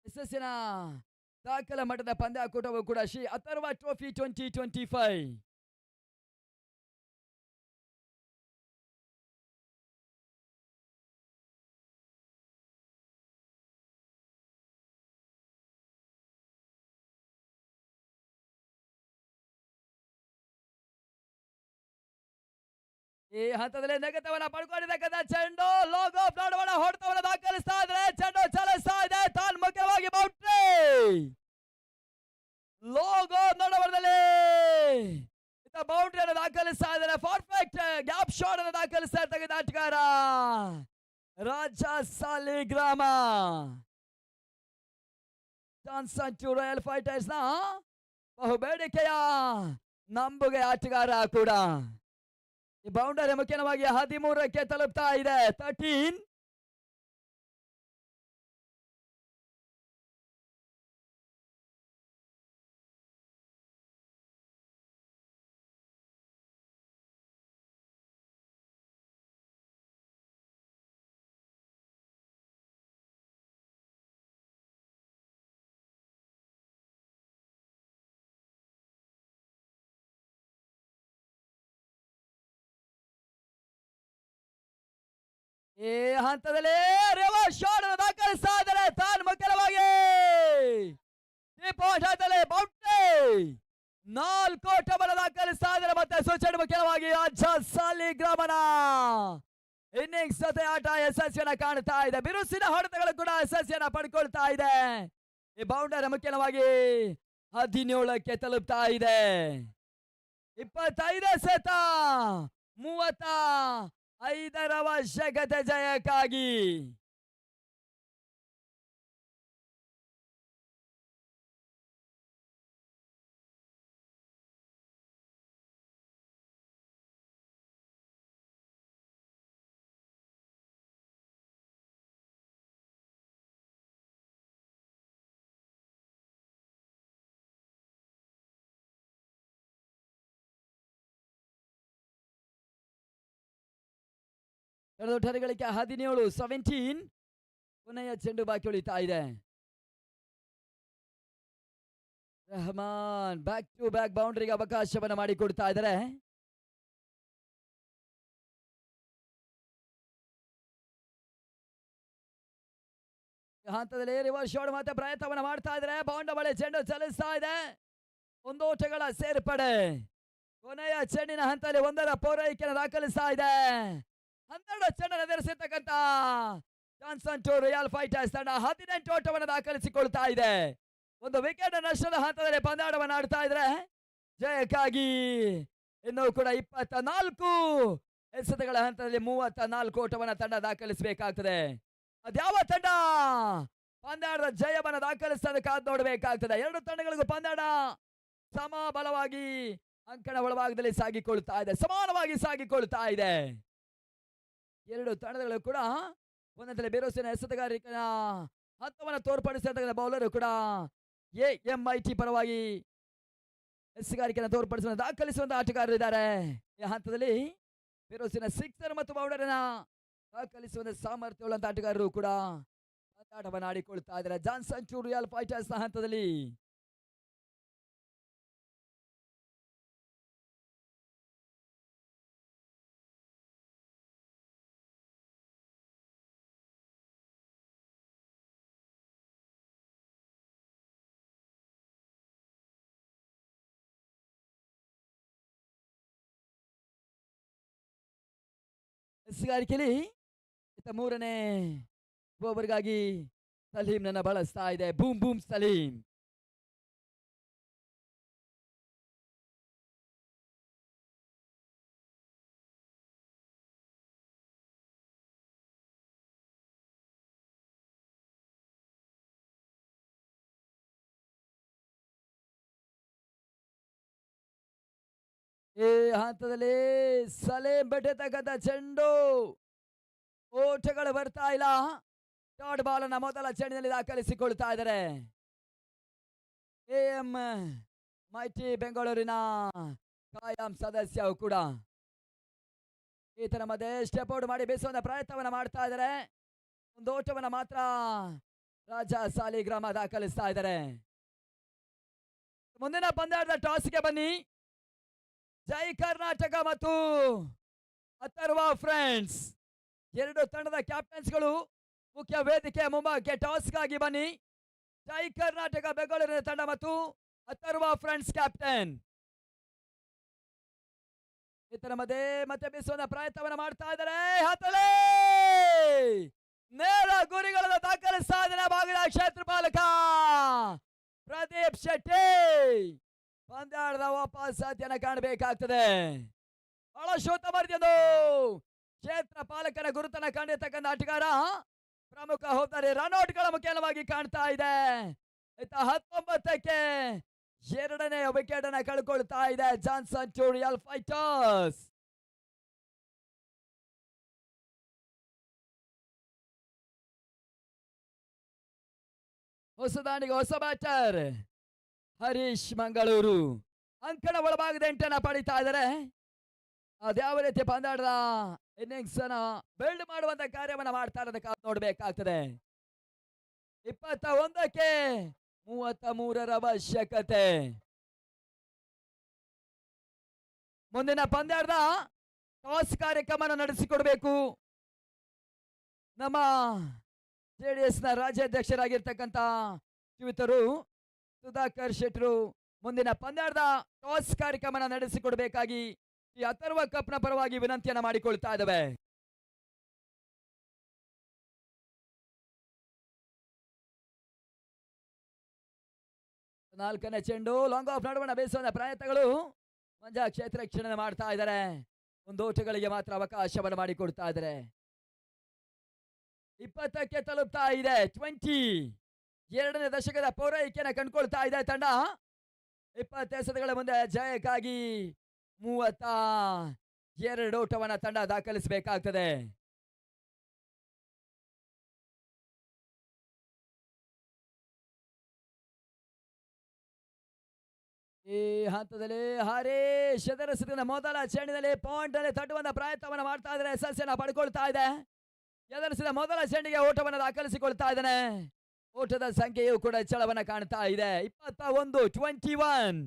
ಯಶಸ್ಸಿನ ದಾಖಲ ಮಟ್ಟದ ಪಂದ್ಯಾಕೂಟವು ಕೂಡ ಶ್ರೀ ಅಥರ್ವ ಟ್ರೋಫಿ 2025. ಈ ಹಂತದಲ್ಲಿ ನೆಗೆತವನ್ನ ಪಡ್ಕೊಂಡಿದ್ದಕ್ಕಂಥ ಚೆಂಡು ಲೋಗೋ ಪ್ರಾಡವನ್ನ ಹೊಡೆತವನ್ನ ದಾಖಲಿಸ್ತಾ ಇದ್ರೆ ಚೆಂಡು ಚಲಿಸ್ತಾ ಇದೆ ತಾನ್ ಮುಖ್ಯವಾಗಿ ಬೌಂಡ್ರಿ ಲೋಗೋ ನಡವರದಲ್ಲಿ ಬೌಂಡ್ರಿಯನ್ನು ದಾಖಲಿಸ್ತಾ ಇದ್ದಾರೆ. ಪರ್ಫೆಕ್ಟ್ ಗ್ಯಾಪ್ ಶಾಟ್ ಅನ್ನು ದಾಖಲಿಸ್ತಾ ಇರ್ತಕ್ಕಂಥ ಆಟಗಾರ Raja Saligrama. Johnson two royal fighters ನ ಬಹುಬೇಡಿಕೆಯ ನಂಬುಗೆ ಆಟಗಾರ ಕೂಡ. ಈ ಬೌಂಡರಿ ಮುಖ್ಯವಾಗಿ 13ಕ್ಕೆ ತಲುಪ್ತಾ ಇದೆ. 13. ಈ ಹಂತದಲ್ಲಿ ರಿವರ್ಸ್ ಶಾಟ್ ಅನ್ನು ದಾಖಲಿಸ್ತಾ ಇದ್ದಾರೆ ತಾನ್ ಮುಖ್ಯವಾಗಿ ಬೌಂಡ್ರಿ 4 ಓಟವನ್ನು ದಾಖಲಿಸ್ತಾ ಇದ್ದಾರೆ. ಮತ್ತೆ ಸೂಚನೆ ಮುಖ್ಯವಾಗಿ ರಾಜ ಸಾಲಿಗ್ರಾಮನ ಇನ್ನಿಂಗ್ಸ್ ಜೊತೆ ಆಟ ಯಶಸ್ವಿಯನ್ನ ಕಾಣ್ತಾ ಇದೆ. ಬಿರುಸಿನ ಹೊಡೆತಗಳು ಕೂಡ ಯಶಸ್ವಿಯನ್ನ ಪಡ್ಕೊಳ್ತಾ ಇದೆ. ಈ ಬೌಂಡರಿ ಮುಖ್ಯವಾಗಿ 17ಕ್ಕೆ ತಲುಪ್ತಾ ಇದೆ. 25 ಸೆತ 35ರ ಅವಶ್ಯಕತೆ ಜಯಕ್ಕಾಗಿ. ಠರಿಗಳಿಗೆ 17 ಕೊನೆಯ ಚೆಂಡು ಬಾಕಿ ಉಳಿತಾ ಇದೆ. ರೆಹಮಾನ್ ಬ್ಯಾಕ್ ಟು ಬ್ಯಾಕ್ ಬೌಂಡ್ರಿಗೆ ಅವಕಾಶವನ್ನು ಮಾಡಿಕೊಡ್ತಾ ಇದ್ದಾರೆ. ಹಂತದಲ್ಲಿ ರಿವರ್ಸ್ ಶಾಟ್ ಮತ್ತೆ ಪ್ರಯತ್ನವನ್ನು ಮಾಡ್ತಾ ಇದ್ದಾರೆ. ಬೌಂಡ ಬಳಿ ಚೆಂಡು ಚಲಿಸ್ತಾ ಇದೆ. 1 ಓಟಗಳ ಸೇರ್ಪಡೆ. ಕೊನೆಯ ಚೆಂಡಿನ ಹಂತದಲ್ಲಿ 1ರ ಪೂರೈಕೆಯನ್ನು ದಾಖಲಿಸ್ತಾ ಇದೆ. 12 ಚೆಂಡನ್ನು ಎದುರಿಸಿರ್ತಕ್ಕಂಥ ಜಾನ್ಸನ್ ಟು ರಾಯಲ್ ಫೈಟರ್ಸ್ ತಂಡ 18 ಓಟವನ್ನು ದಾಖಲಿಸಿಕೊಳ್ತಾ ಇದೆ. 1 ವಿಕೆಟ್ ನಷ್ಟದ ಹಂತದಲ್ಲಿ ಪಂದ್ಯಾಟವನ್ನು ಆಡ್ತಾ ಇದ್ರೆ ಜಯಕ್ಕಾಗಿ ಇನ್ನೂ ಕೂಡ 24 ಎಸೆತಗಳ ಹಂತದಲ್ಲಿ 34 ಓಟವನ್ನು ತಂಡ ದಾಖಲಿಸಬೇಕಾಗ್ತದೆ. ಅದ್ಯಾವ ತಂಡ ಪಂದ್ಯಾಟದ ಜಯವನ್ನು ದಾಖಲಿಸ್ತದೆ ಕಾದು ನೋಡಬೇಕಾಗ್ತದೆ. 2 ತಂಡಗಳಿಗೂ ಪಂದ್ಯಾಟ ಸಮಬಲವಾಗಿ ಅಂಕಣ ಒಳಭಾಗದಲ್ಲಿ ಸಾಗಿಕೊಳ್ತಾ ಇದೆ, ಸಮಾನವಾಗಿ ಸಾಗಿಕೊಳ್ತಾ ಇದೆ. 2 ತಂಡಗಳು ಕೂಡ ಒಂದೊಂದರಲ್ಲಿ ಬೇರೋಸಿನ ಎಸೆತಗಾರಿಕೆಯ ಹಂತವನ್ನು ತೋರ್ಪಡಿಸಿರ್ತಕ್ಕಂಥ ಬೌಲರ್ ಕೂಡ AMIT ಪರವಾಗಿ ಎಸೆಗಾರಿಕೆಯನ್ನು ತೋರ್ಪಡಿಸುವ ದಾಖಲಿಸುವಂತ ಆಟಗಾರರು ಇದ್ದಾರೆ. ಈ ಹಂತದಲ್ಲಿ ಬೇರೋಸಿನ ಸಿಕ್ಸರ್ ಮತ್ತು ಬೌಲರ್ನ ದಾಖಲಿಸುವ ಸಾಮರ್ಥ್ಯವುಳ್ಳಂತ ಆಟಗಾರರು ಕೂಡ ಆಟವನ್ನು ಆಡಿಕೊಳ್ತಾ ಇದ್ದಾರೆ. ಜಾನ್ಸನ್ ಟು ರಾಯಲ್ ಫೈಟರ್ಸ್ ನ ಹಂತದಲ್ಲಿ ಎಸೆಗಾರಿಕೆಯಲ್ಲಿ 3ನೇ ಓವರ್ಗಾಗಿ ಸಲೀಂನನ್ನ ಬಳಸ್ತಾ ಇದೆ. Boom boom Salim. ಈ ಹಂತದಲ್ಲಿ ಸಲೀಂ ಬಿಟ್ಟಿರ್ತಕ್ಕಂಥ ಚೆಂಡು ಓಟಗಳು ಬರ್ತಾ ಇಲ್ಲ. ಡಾಟ್ ಬಾಲ್ ಅನ್ನ ಮೊದಲ ಚೆಂಡಿನಲ್ಲಿ ದಾಖಲಿಸಿಕೊಳ್ತಾ ಇದ್ದಾರೆ. AMIT ಬೆಂಗಳೂರಿನ ಕಾಯಂ ಸದಸ್ಯವು ಕೂಡ ಈತನ ಮಧ್ಯೆ ಸ್ಟೆಪ್ ಔಟ್ ಮಾಡಿ ಬೀಸುವಂತ ಪ್ರಯತ್ನವನ್ನ ಮಾಡ್ತಾ ಇದ್ದಾರೆ. ಒಂದು ಓಟವನ್ನ ಮಾತ್ರ ರಾಜ ಸಾಲಿಗ್ರಾಮ ದಾಖಲಿಸ್ತಾ ಇದ್ದಾರೆ. ಮುಂದಿನ ಪಂದ್ಯದ ಟಾಸ್ಗೆ ಬನ್ನಿ. ಜೈ ಕರ್ನಾಟಕ ಮತ್ತು ಅಥರ್ವ ಫ್ರೆಂಡ್ಸ್ ಎರಡು ತಂಡದ ಕ್ಯಾಪ್ಟನ್ಸ್ಗಳು ಮುಖ್ಯ ವೇದಿಕೆ ಮುಂಭಾಗಕ್ಕೆ ಟಾಸ್ಗಾಗಿ ಬನ್ನಿ. ಜೈ ಕರ್ನಾಟಕ ಬೆಂಗಳೂರಿನ ತಂಡ ಮತ್ತು ಅಥರ್ವ ಫ್ರೆಂಡ್ಸ್ ಕ್ಯಾಪ್ಟನ್ ಇತರ ಮಧ್ಯೆ ಮತ್ತೆ ಬೀಸುವ ಪ್ರಯತ್ನವನ್ನ ಮಾಡ್ತಾ ಇದ್ದಾರೆ. ಹತ್ತಲೇ ನೇರ ಗುರಿಗಳನ್ನು ದಾಖಲಿಸ್ತಾ ಇದ್ದಾರೆ ಭಾಗದ ಕ್ಷೇತ್ರಪಾಲಕ ಪ್ರದೀಪ್ ಶೆಟ್ಟಿ. ಪಂದ್ಯಾಟದ ವಾಪಸ್ ಸಾಧ್ಯನ ಕಾಣಬೇಕಾಗ್ತದೆ. ಬಹಳ ಶೋತ ಮರ್ದಿಯದು ಕ್ಷೇತ್ರ ಪಾಲಕನ ಗುರುತನ ಕಂಡಿರ್ತಕ್ಕಂಥ ಆಟಗಾರ ಪ್ರಮುಖ ಹೋದರೆ ರನ್ಔಟ್ಗಳ ಮುಖ್ಯವಾಗಿ ಕಾಣ್ತಾ ಇದೆ. 19ಕ್ಕೆ ಎರಡನೇ ವಿಕೆಟ್ ಅನ್ನ ಕಳ್ಕೊಳ್ತಾ ಇದೆ ಜಾನ್ಸನ್ ಟೂರಿಯಲ್ ಫೈಟರ್ಸ್. ಹೊಸ ದಾಂಡಿಗೆ ಹೊಸ ಬ್ಯಾಟರ್ ಹರೀಶ್ ಮಂಗಳೂರು ಅಂಕಣ ಒಳಭಾಗದ 8 ಪಡಿತಾ ಇದ್ದಾರೆ. ಅದ್ಯಾವ ರೀತಿ ಪಂದ್ಯಾಟದ ಇನ್ನಿಂಗ್ಸ್ ಅನ್ನ ಬಿಲ್ಡ್ ಮಾಡುವಂತ ಕಾರ್ಯವನ್ನ ಮಾಡ್ತಾ ಇರೋದಕ್ಕೆ ನೋಡ್ಬೇಕಾಗ್ತದೆ. 21ಕ್ಕೆ 33 ಅವಶ್ಯಕತೆ. ಮುಂದಿನ ಪಂದ್ಯಾಟದ ಟಾಸ್ ಕಾರ್ಯಕ್ರಮ ನಡೆಸಿಕೊಡ್ಬೇಕು ನಮ್ಮ ಜೆಡಿಎಸ್ ನ ರಾಜ್ಯಾಧ್ಯಕ್ಷರಾಗಿರ್ತಕ್ಕಂಥ ಶ್ರೀಯುತರು ಸುಧಾಕರ್ ಶೆಟ್ರು. ಮುಂದಿನ ಪಂದ್ಯಾಟದ ಟಾಸ್ ಕಾರ್ಯಕ್ರಮ ನಡೆಸಿಕೊಡ್ಬೇಕಾಗಿ ಈ ಅಥರ್ವ ಕಪ್ನ ಪರವಾಗಿ ವಿನಂತಿಯನ್ನ ಮಾಡಿಕೊಳ್ತಾ ಇದ್ದೇವೆ. ನಾಲ್ಕನೇ ಚೆಂಡು ಲಾಂಗ್ ಆಫ್ ನಡುವಣ ಬೇಯಿಸುವ ಪ್ರಯತ್ನಗಳು ಮಂಜಾ ಕ್ಷೇತ್ರ ರಕ್ಷಣೆ ಮಾಡ್ತಾ ಇದ್ದಾರೆ. ಒಂದು ಓಟಗಳಿಗೆ ಮಾತ್ರ ಅವಕಾಶವನ್ನು ಮಾಡಿಕೊಡ್ತಾ ಇದ್ದಾರೆ. 20ಕ್ಕೆ ತಲುಪ್ತಾ ಇದೆ. 20 ಎರಡನೇ ದಶಕದ ಪೌರೈಕೆಯನ್ನು ಕಂಡುಕೊಳ್ತಾ ಇದೆ ತಂಡ. 20 ಎಸೆತಗಳ ಮುಂದೆ ಜಯಕ್ಕಾಗಿ 32 ಓಟವನ್ನ ತಂಡ ದಾಖಲಿಸಬೇಕಾಗ್ತದೆ. ಈ ಹಂತದಲ್ಲಿ ಹರೀಶ್ ಎದುರಿಸಿದ ಮೊದಲ ಚೆಂಡಿನಲ್ಲಿ ಪಾಯಿಂಟ್ ನಲ್ಲಿ ತಟ್ಟುವಂತ ಪ್ರಯತ್ನವನ್ನ ಮಾಡ್ತಾ ಇದ್ದಾರೆ. ಯಶಸ್ಸನ್ನ ಪಡ್ಕೊಳ್ತಾ ಇದೆ. ಎದುರಿಸಿದ ಮೊದಲ ಚೆಂಡಿಗೆ ಓಟವನ್ನು ದಾಖಲಿಸಿಕೊಳ್ತಾ ಇದ್ದಾನೆ. ಓಟದ ಸಂಖ್ಯೆಯು ಕೂಡ ಹೆಚ್ಚಳವನ್ನ ಕಾಣ್ತಾ ಇದೆ. 21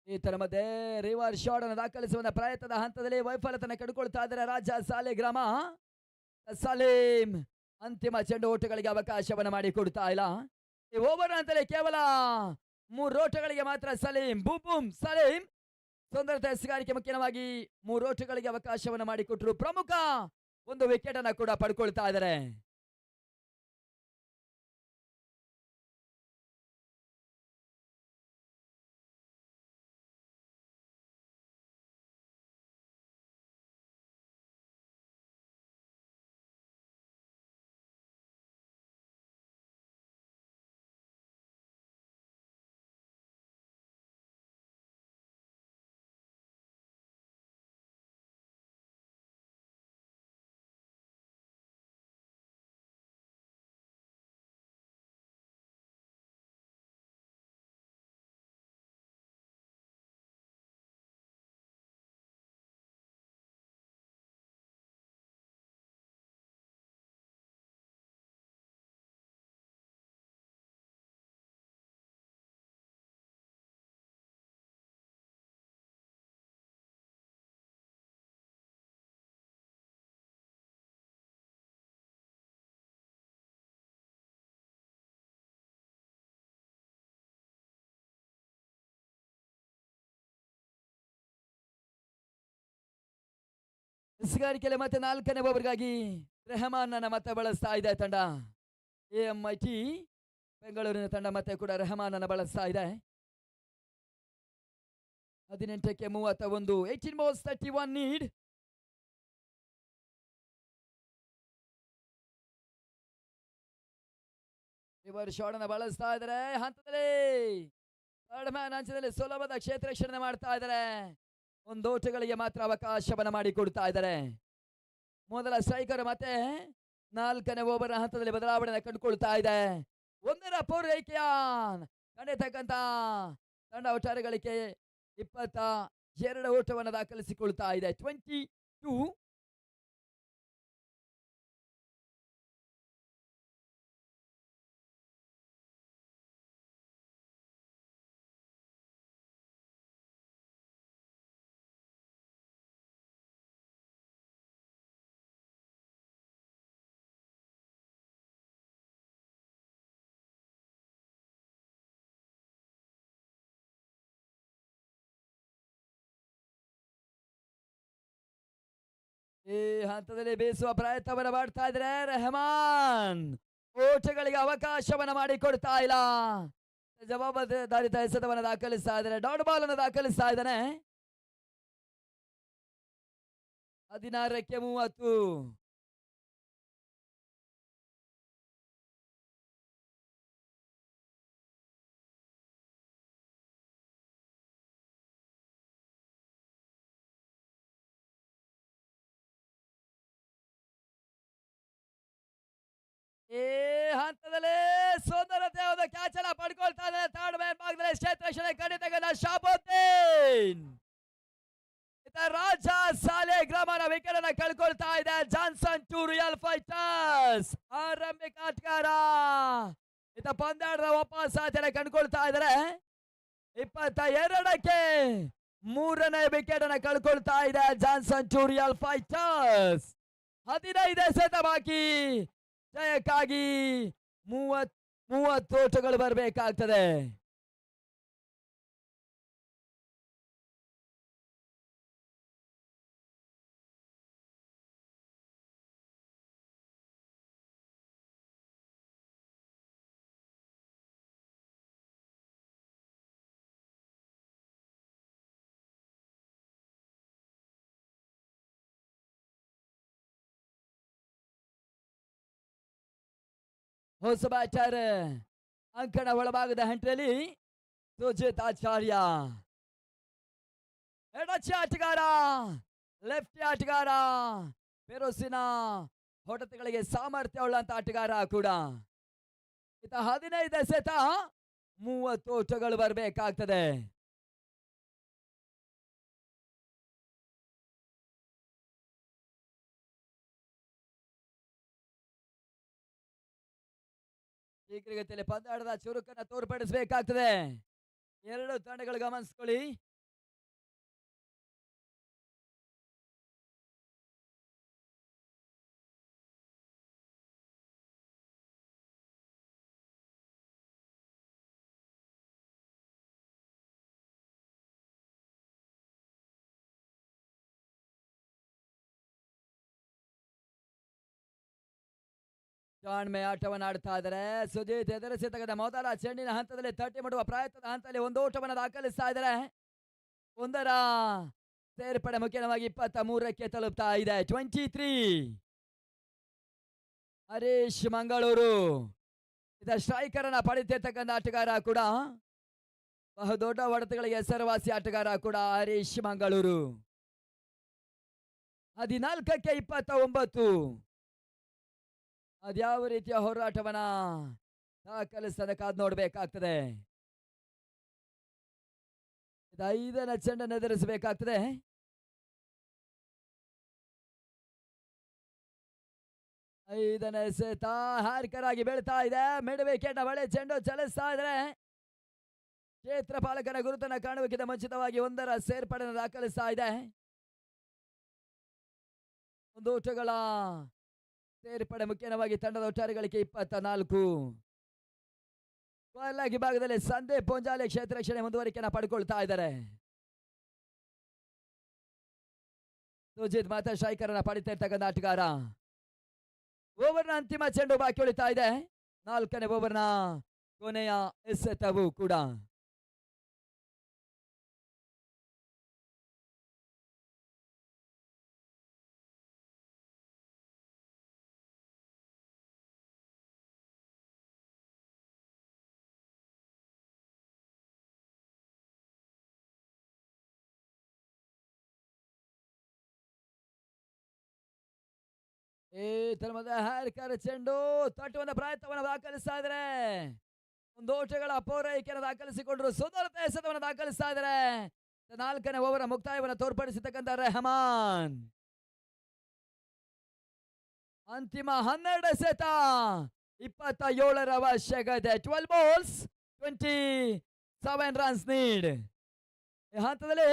ಈತರ ಮಧ್ಯೆ ರಿವರ್ಸ್ ಶಾಟ್ ಅನ್ನು ದಾಖಲಿಸುವ ಪ್ರಯತ್ನದ ಹಂತದಲ್ಲಿ ವೈಫಲ್ಯತೆಯನ್ನು ಕಂಡುಕೊಳ್ತಾ ಇದ್ದಾರೆ ರಾಜ ಸಾಲಿಗ್ರಾಮ. ಸಲೀಂ ಅಂತಿಮ ಚೆಂಡು ಓಟಗಳಿಗೆ ಅವಕಾಶವನ್ನು ಮಾಡಿಕೊಡ್ತಾ ಇಲ್ಲ. ಈ ಓವರ್ ಅಂತಲೇ ಕೇವಲ 3 ಓಟಗಳಿಗೆ ಮಾತ್ರ ಸಲೀಂ ಬೂಮ್ ಸಲೀಂ ಸುಂದರತೆ ಎಸಗಾರಿಕೆ ಮುಖ್ಯವಾಗಿ 3 ಓಟಗಳಿಗೆ ಅವಕಾಶವನ್ನು ಮಾಡಿಕೊಟ್ರು. ಪ್ರಮುಖ ಒಂದು ವಿಕೆಟ್ ಅನ್ನ ಕೂಡ ಪಡ್ಕೊಳ್ತಾ ಇದ್ದಾರೆ. ಎಸಗಾರಿಕೆಯಲ್ಲಿ ಮತ್ತೆ 4ನೇ ಓವರ್ಗಾಗಿ ರೆಹಮಾನ್ ಮತ್ತೆ ಬಳಸ್ತಾ ಇದೆ ತಂಡ. AMIT ಬೆಂಗಳೂರಿನ ತಂಡ ಮತ್ತೆ ಕೂಡ ರೆಹಮಾನ್ ಬಳಸ್ತಾ ಇದೆ. 18ಕ್ಕೆ 31 18 balls 31 ನೀಡ್. ರಿವರ್ಸ್ ಶಾಟ್ ಅನ್ನು ಬಳಸ್ತಾ ಇದ್ದಾರೆ. ಹಂತದಲ್ಲಿ ಥರ್ಡ್ ಮ್ಯಾನ್ ಅಂಚದಲ್ಲಿ ಸುಲಭದ ಕ್ಷೇತ್ರ ರಕ್ಷಣೆ ಮಾಡ್ತಾ ಇದ್ದಾರೆ. ಒಂದು ಓಟಗಳಿಗೆ ಮಾತ್ರ ಅವಕಾಶವನ್ನು ಮಾಡಿಕೊಡ್ತಾ ಇದ್ದಾರೆ. ಮೊದಲ ಸ್ಟ್ರೈಕರ್ ಮತ್ತೆ 4ನೇ ಓವರ್ ಹಂತದಲ್ಲಿ ಬದಲಾವಣೆ ಕಂಡುಕೊಳ್ತಾ ಇದೆ. ಒಂದರ ಪೂರೈಕೆಯ ಕಂಡಿರ್ತಕ್ಕಂತ ತಂಡ ಒಟ್ಟಾರೆ ಗಳಿಕೆ 22 ಓಟವನ್ನು ದಾಖಲಿಸಿಕೊಳ್ತಾ ಇದೆ. 22. ಈ ಹಂತದಲ್ಲಿ ಬೀಸುವ ಪ್ರಯತ್ನವನ್ನು ಮಾಡ್ತಾ ಇದ್ರೆ ರೆಹಮಾನ್ ಓಟಗಳಿಗೆ ಅವಕಾಶವನ್ನ ಮಾಡಿಕೊಡ್ತಾ ಇಲ್ಲ. ಜವಾಬ್ದಾರಿತ ಎಸೆತವನ್ನು ದಾಖಲಿಸ್ತಾ ಇದ್ದಾರೆ. ಡಾಟ್ ಬಾಲ್ ಅನ್ನು ದಾಖಲಿಸ್ತಾ ಇದ್ದಾನೆ. 16ಕ್ಕೆ 30. ಈ ಹಂತದಲ್ಲಿ ಸುಂದರತೆ ಒಂದು ಕ್ಯಾಚ್ ಅನ್ನ ಪಡ್ಕೊಳ್ತಾ ಇದ್ದಾರೆ. ಥರ್ಡ್ ಮ್ಯಾನ್ ಭಾಗದಲ್ಲಿ ಕ್ಷೇತ್ರ ರಕ್ಷಣೆ ಖಂಡಿತ ಶಾಬುದ್ದೀನ್ ರಾಜ ಸಾಲೆ ಗ್ರಾಮನ ವಿಕೆಟ್ ಅನ್ನ ಕಳ್ಕೊಳ್ತಾ ಇದೆ. ಜಾನ್ಸನ್ ಟು ರಿಯಲ್ ಫೈಟರ್ಸ್ ಆರಂಭಿಕ ಆಟಗಾರ ಪಂದ್ಯಾಟದ ವಾಪಸ್ ಕಂಡುಕೊಳ್ತಾ ಇದ್ದಾರೆ. 22ಕ್ಕೆ 3ನೇ ವಿಕೆಟ್ ಅನ್ನ ಕಳ್ಕೊಳ್ತಾ ಇದೆ ಜಾನ್ಸನ್ ಟು ರಿಯಲ್ ಫೈಟರ್ಸ್. 15 ಎಸೆತ ಬಾಕಿ. ಜಯಕ್ಕಾಗಿ 30 ಓಟಗಳು ಬರಬೇಕಾಗ್ತದೆ. ಹೊಸ ಬ್ಯಾಟರ್ ಅಂಕಣ ಒಳಭಾಗದ ಹಂಟ್ರಲ್ಲಿ ಸುಜಿತ್ ಆಚಾರ್ಯ. ಎಡಚಿ ಆಟಗಾರ, ಲೆಫ್ಟಿ ಆಟಗಾರ, ಫೆರೋಸಿನ ಹೊಡೆತಗಳಿಗೆ ಸಾಮರ್ಥ್ಯ ಉಳ್ಳಂತ ಆಟಗಾರ ಕೂಡ. 15 ಎಸೆತ 30 ಓಟಗಳು ಬರಬೇಕಾಗ್ತದೆ. ಶೀಘ್ರಗತಿಯಲ್ಲಿ ಪಂದ್ಯಾಟದ ಚುರುಕನ್ನು ತೋರ್ಪಡಿಸಬೇಕಾಗ್ತದೆ. ಎರಡು ತಂಡಗಳು ಗಮನಿಸಿಕೊಳ್ಳಿ. ಜಾಣ್ಮೆ ಆಟವನ್ನು ಆಡ್ತಾ ಇದ್ದಾರೆ. ಸುಜಿತ್ ಎದುರಿಸತಕ್ಕಂಥ ಮೊದಲ ಚೆಂಡಿನ ಹಂತದಲ್ಲಿ ತಟ್ಟಿ ಮಾಡುವ ಪ್ರಯತ್ನದ ಹಂತದಲ್ಲಿ ಒಂದು ಓಟವನ್ನು ದಾಖಲಿಸ್ತಾ ಇದ್ದಾರೆ. ಒಂದರ ಸೇರ್ಪಡೆ ಮುಖ್ಯವಾಗಿ 23ಕ್ಕೆ ತಲುಪ್ತಾ ಇದೆ. 23. ಹರೀಶ್ ಮಂಗಳೂರು ಸ್ಟ್ರೈಕರ್ ಅನ್ನ ಪಡೆದಿರ್ತಕ್ಕಂಥ ಆಟಗಾರ ಕೂಡ. ಬಹುದೊಡ್ಡ ಹೊಡೆತಗಳಿಗೆ ಹೆಸರುವಾಸಿ ಆಟಗಾರ ಕೂಡ ಹರೀಶ್ ಮಂಗಳೂರು. 14ಕ್ಕೆ 29. ಅದ್ಯಾವ ರೀತಿಯ ಹೋರಾಟವನ್ನ ದಾಖಲಿಸದ ಕಾದ್ ನೋಡ್ಬೇಕಾಗ್ತದೆ. 5ನೇ ಚೆಂಡನ್ನು ಎದುರಿಸಬೇಕಾಗ್ತದೆ. ಐದನೇ ಎಸೆತ ಹ್ಯಾರ್ಕರ್ ಆಗಿ ಬೀಳ್ತಾ ಇದೆ. ಮಿಡ್ ವಿಕೆಟ್ ಬಳಿ ಚೆಂಡು ಚಲಿಸ್ತಾ ಇದ್ರೆ ಕ್ಷೇತ್ರ ಪಾಲಕನ ಗುರುತನ್ನ ಕಾಣುವುದಕ್ಕಿಂತ ಮುಂಚಿತವಾಗಿ ಒಂದರ ಸೇರ್ಪಡೆಯನ್ನು ದಾಖಲಿಸ್ತಾ ಇದೆ. ಒಂದು ಓಟಗಳ ಸೇರ್ಪಡೆ ಮುಖ್ಯವಾಗಿ ತಂಡದ ಒಟ್ಟಾರೆ ಗಳಿಕೆ 24. ಕೊಹ್ಲಾಗಿ ಭಾಗದಲ್ಲಿ ಸಂದೀಪ್ ಪೊಂಜಾಲೆ ಕ್ಷೇತ್ರ ರಕ್ಷಣೆ ಮುಂದುವರಿಕೆಯನ್ನು ಪಡ್ಕೊಳ್ತಾ ಇದ್ದಾರೆ. ಸುಜಿತ್ ಮಾತ್ರ ಸ್ಟ್ರೈಕರ್ ಅನ್ನ ಪಡಿತಾ ಇರ್ತಕ್ಕಂಥ ಆಟಗಾರ. ಓವರ್ನ ಅಂತಿಮ ಚೆಂಡು ಬಾಕಿ ಉಳಿತಾ ಇದೆ. 4ನೇ ಓವರ್ನ ಕೊನೆಯ ಎಸೆತವು ಕೂಡ. ಈ ತರಮದ ಹ್ಯಾರಿಕರ್ ಚೆಂಡು ತಟ್ಟುವಂತ ಪ್ರಯತ್ನವನ್ನು ದಾಖಲಿಸ್ತಾ ಇದ್ದಾರೆ. ಒಂದು ಓಟಗಳ ಪೂರೈಕೆಯನ್ನು ದಾಖಲಿಸಿಕೊಂಡ್ರು, ಸುಂದರತೆ ಎಸೆತವನ್ನು ದಾಖಲಿಸ್ತಾ ಇದ್ದಾರೆ. 4ನೇ ಓವರ್ ಮುಕ್ತಾಯವನ್ನು ತೋರ್ಪಡಿಸಿರ್ತಕ್ಕಂಥ ರೆಹಮಾನ್ ಅಂತಿಮ 12 ಎಸೆತ 27 ಅವಶ್ಯಕತೆ. 12 balls 27 runs ನೀಡ್. ಈ ಹಂತದಲ್ಲಿ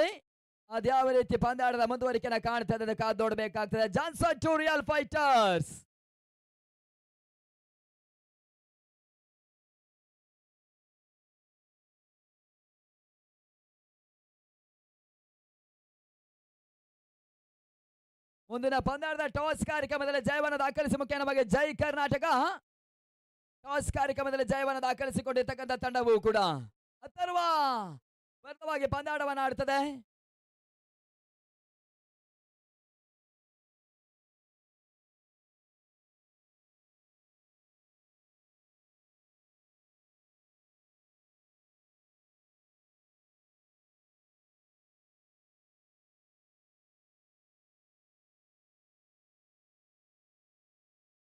ಅದ್ಯಾವ ರೀತಿ ಪಂದ್ಯಾಟದ ಮುಂದುವರಿಕೆಯನ್ನು ಕಾಣ್ತಾ ಇದೆ ಕಾದು ನೋಡಬೇಕಾಗ್ತದೆ. Johnson to real fighters. ಮುಂದಿನ ಪಂದ್ಯಾಟದ ಟಾಸ್ ಕಾರ್ಯಕ್ರಮದಲ್ಲಿ ಜಯವನ್ನು ದಾಖಲಿಸಿ ಮುಖ್ಯ ನಮಗೆ ಜೈ ಕರ್ನಾಟಕ ಟಾಸ್ ಕಾರ್ಯಕ್ರಮದಲ್ಲಿ ಜಯವನ್ನು ದಾಖಲಿಸಿಕೊಂಡಿರ್ತಕ್ಕಂಥ ತಂಡವು ಕೂಡ ಅಥರ್ವ ಬದ್ಧವಾಗಿ ಪಂದ್ಯಾಟವನ್ನು ಆಡುತ್ತದೆ.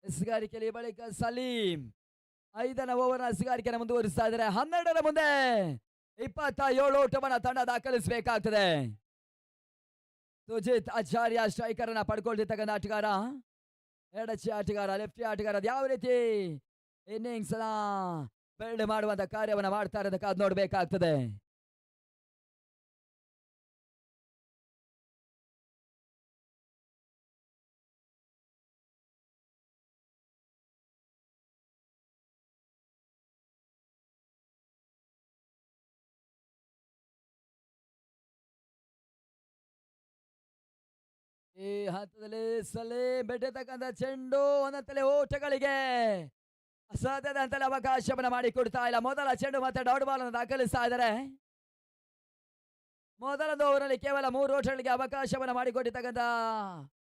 ಎಸ್ಗಾರಿಕೆಯಲ್ಲಿ ಬಳಿಕ ಸಲೀಂ 5ನೇ ಓವರ್ ಎಸ್ಗಾರಿಕೆಯನ್ನು ಮುಂದುವರಿಸ್ತಾ ಇದ್ದಾರೆ. 12ರ ಮುಂದೆ 27 ಓಟವನ್ನು ತಂಡ ದಾಖಲಿಸಬೇಕಾಗ್ತದೆ. ಸುಜಿತ್ ಆಚಾರ್ಯ ಸ್ಟ್ರೈಕರ್ ಅನ್ನ ಪಡ್ಕೊಳ್ತಿರ್ತಕ್ಕಂಥ ಆಟಗಾರ, ಎಡಚಿ ಆಟಗಾರ, ಲೆಫ್ಟಿ ಆಟಗಾರ ಯಾವ ರೀತಿ ಇನ್ನಿಂಗ್ಸ್ ಬಿಲ್ಡ್ ಮಾಡುವಂತ ಕಾರ್ಯವನ್ನು ಮಾಡ್ತಾರೆ ಅಂತ ಕಾದು ನೋಡಬೇಕಾಗ್ತದೆ. ಈ ಹಂತದಲ್ಲಿ ಸಲೀಂ ಬಿಟ್ಟಿರ್ತಕ್ಕಂಥ ಚೆಂಡು ಒಂದಂತಲೇ ಓಟಗಳಿಗೆ ಅಸಾಧ್ಯದ ಅಂತಲೇ ಅವಕಾಶವನ್ನು ಮಾಡಿಕೊಡ್ತಾ ಇಲ್ಲ. ಮೊದಲ ಚೆಂಡು ಮತ್ತೆ ಡಾಟ್ ಬಾಲ್ ಅನ್ನು ದಾಖಲಿಸ್ತಾ ಇದ್ದಾರೆ. ಮೊದಲೊಂದು ಓವರ್ನಲ್ಲಿ ಕೇವಲ 3 ಓಟಗಳಿಗೆ ಅವಕಾಶವನ್ನು ಮಾಡಿಕೊಟ್ಟಿರ್ತಕ್ಕಂಥ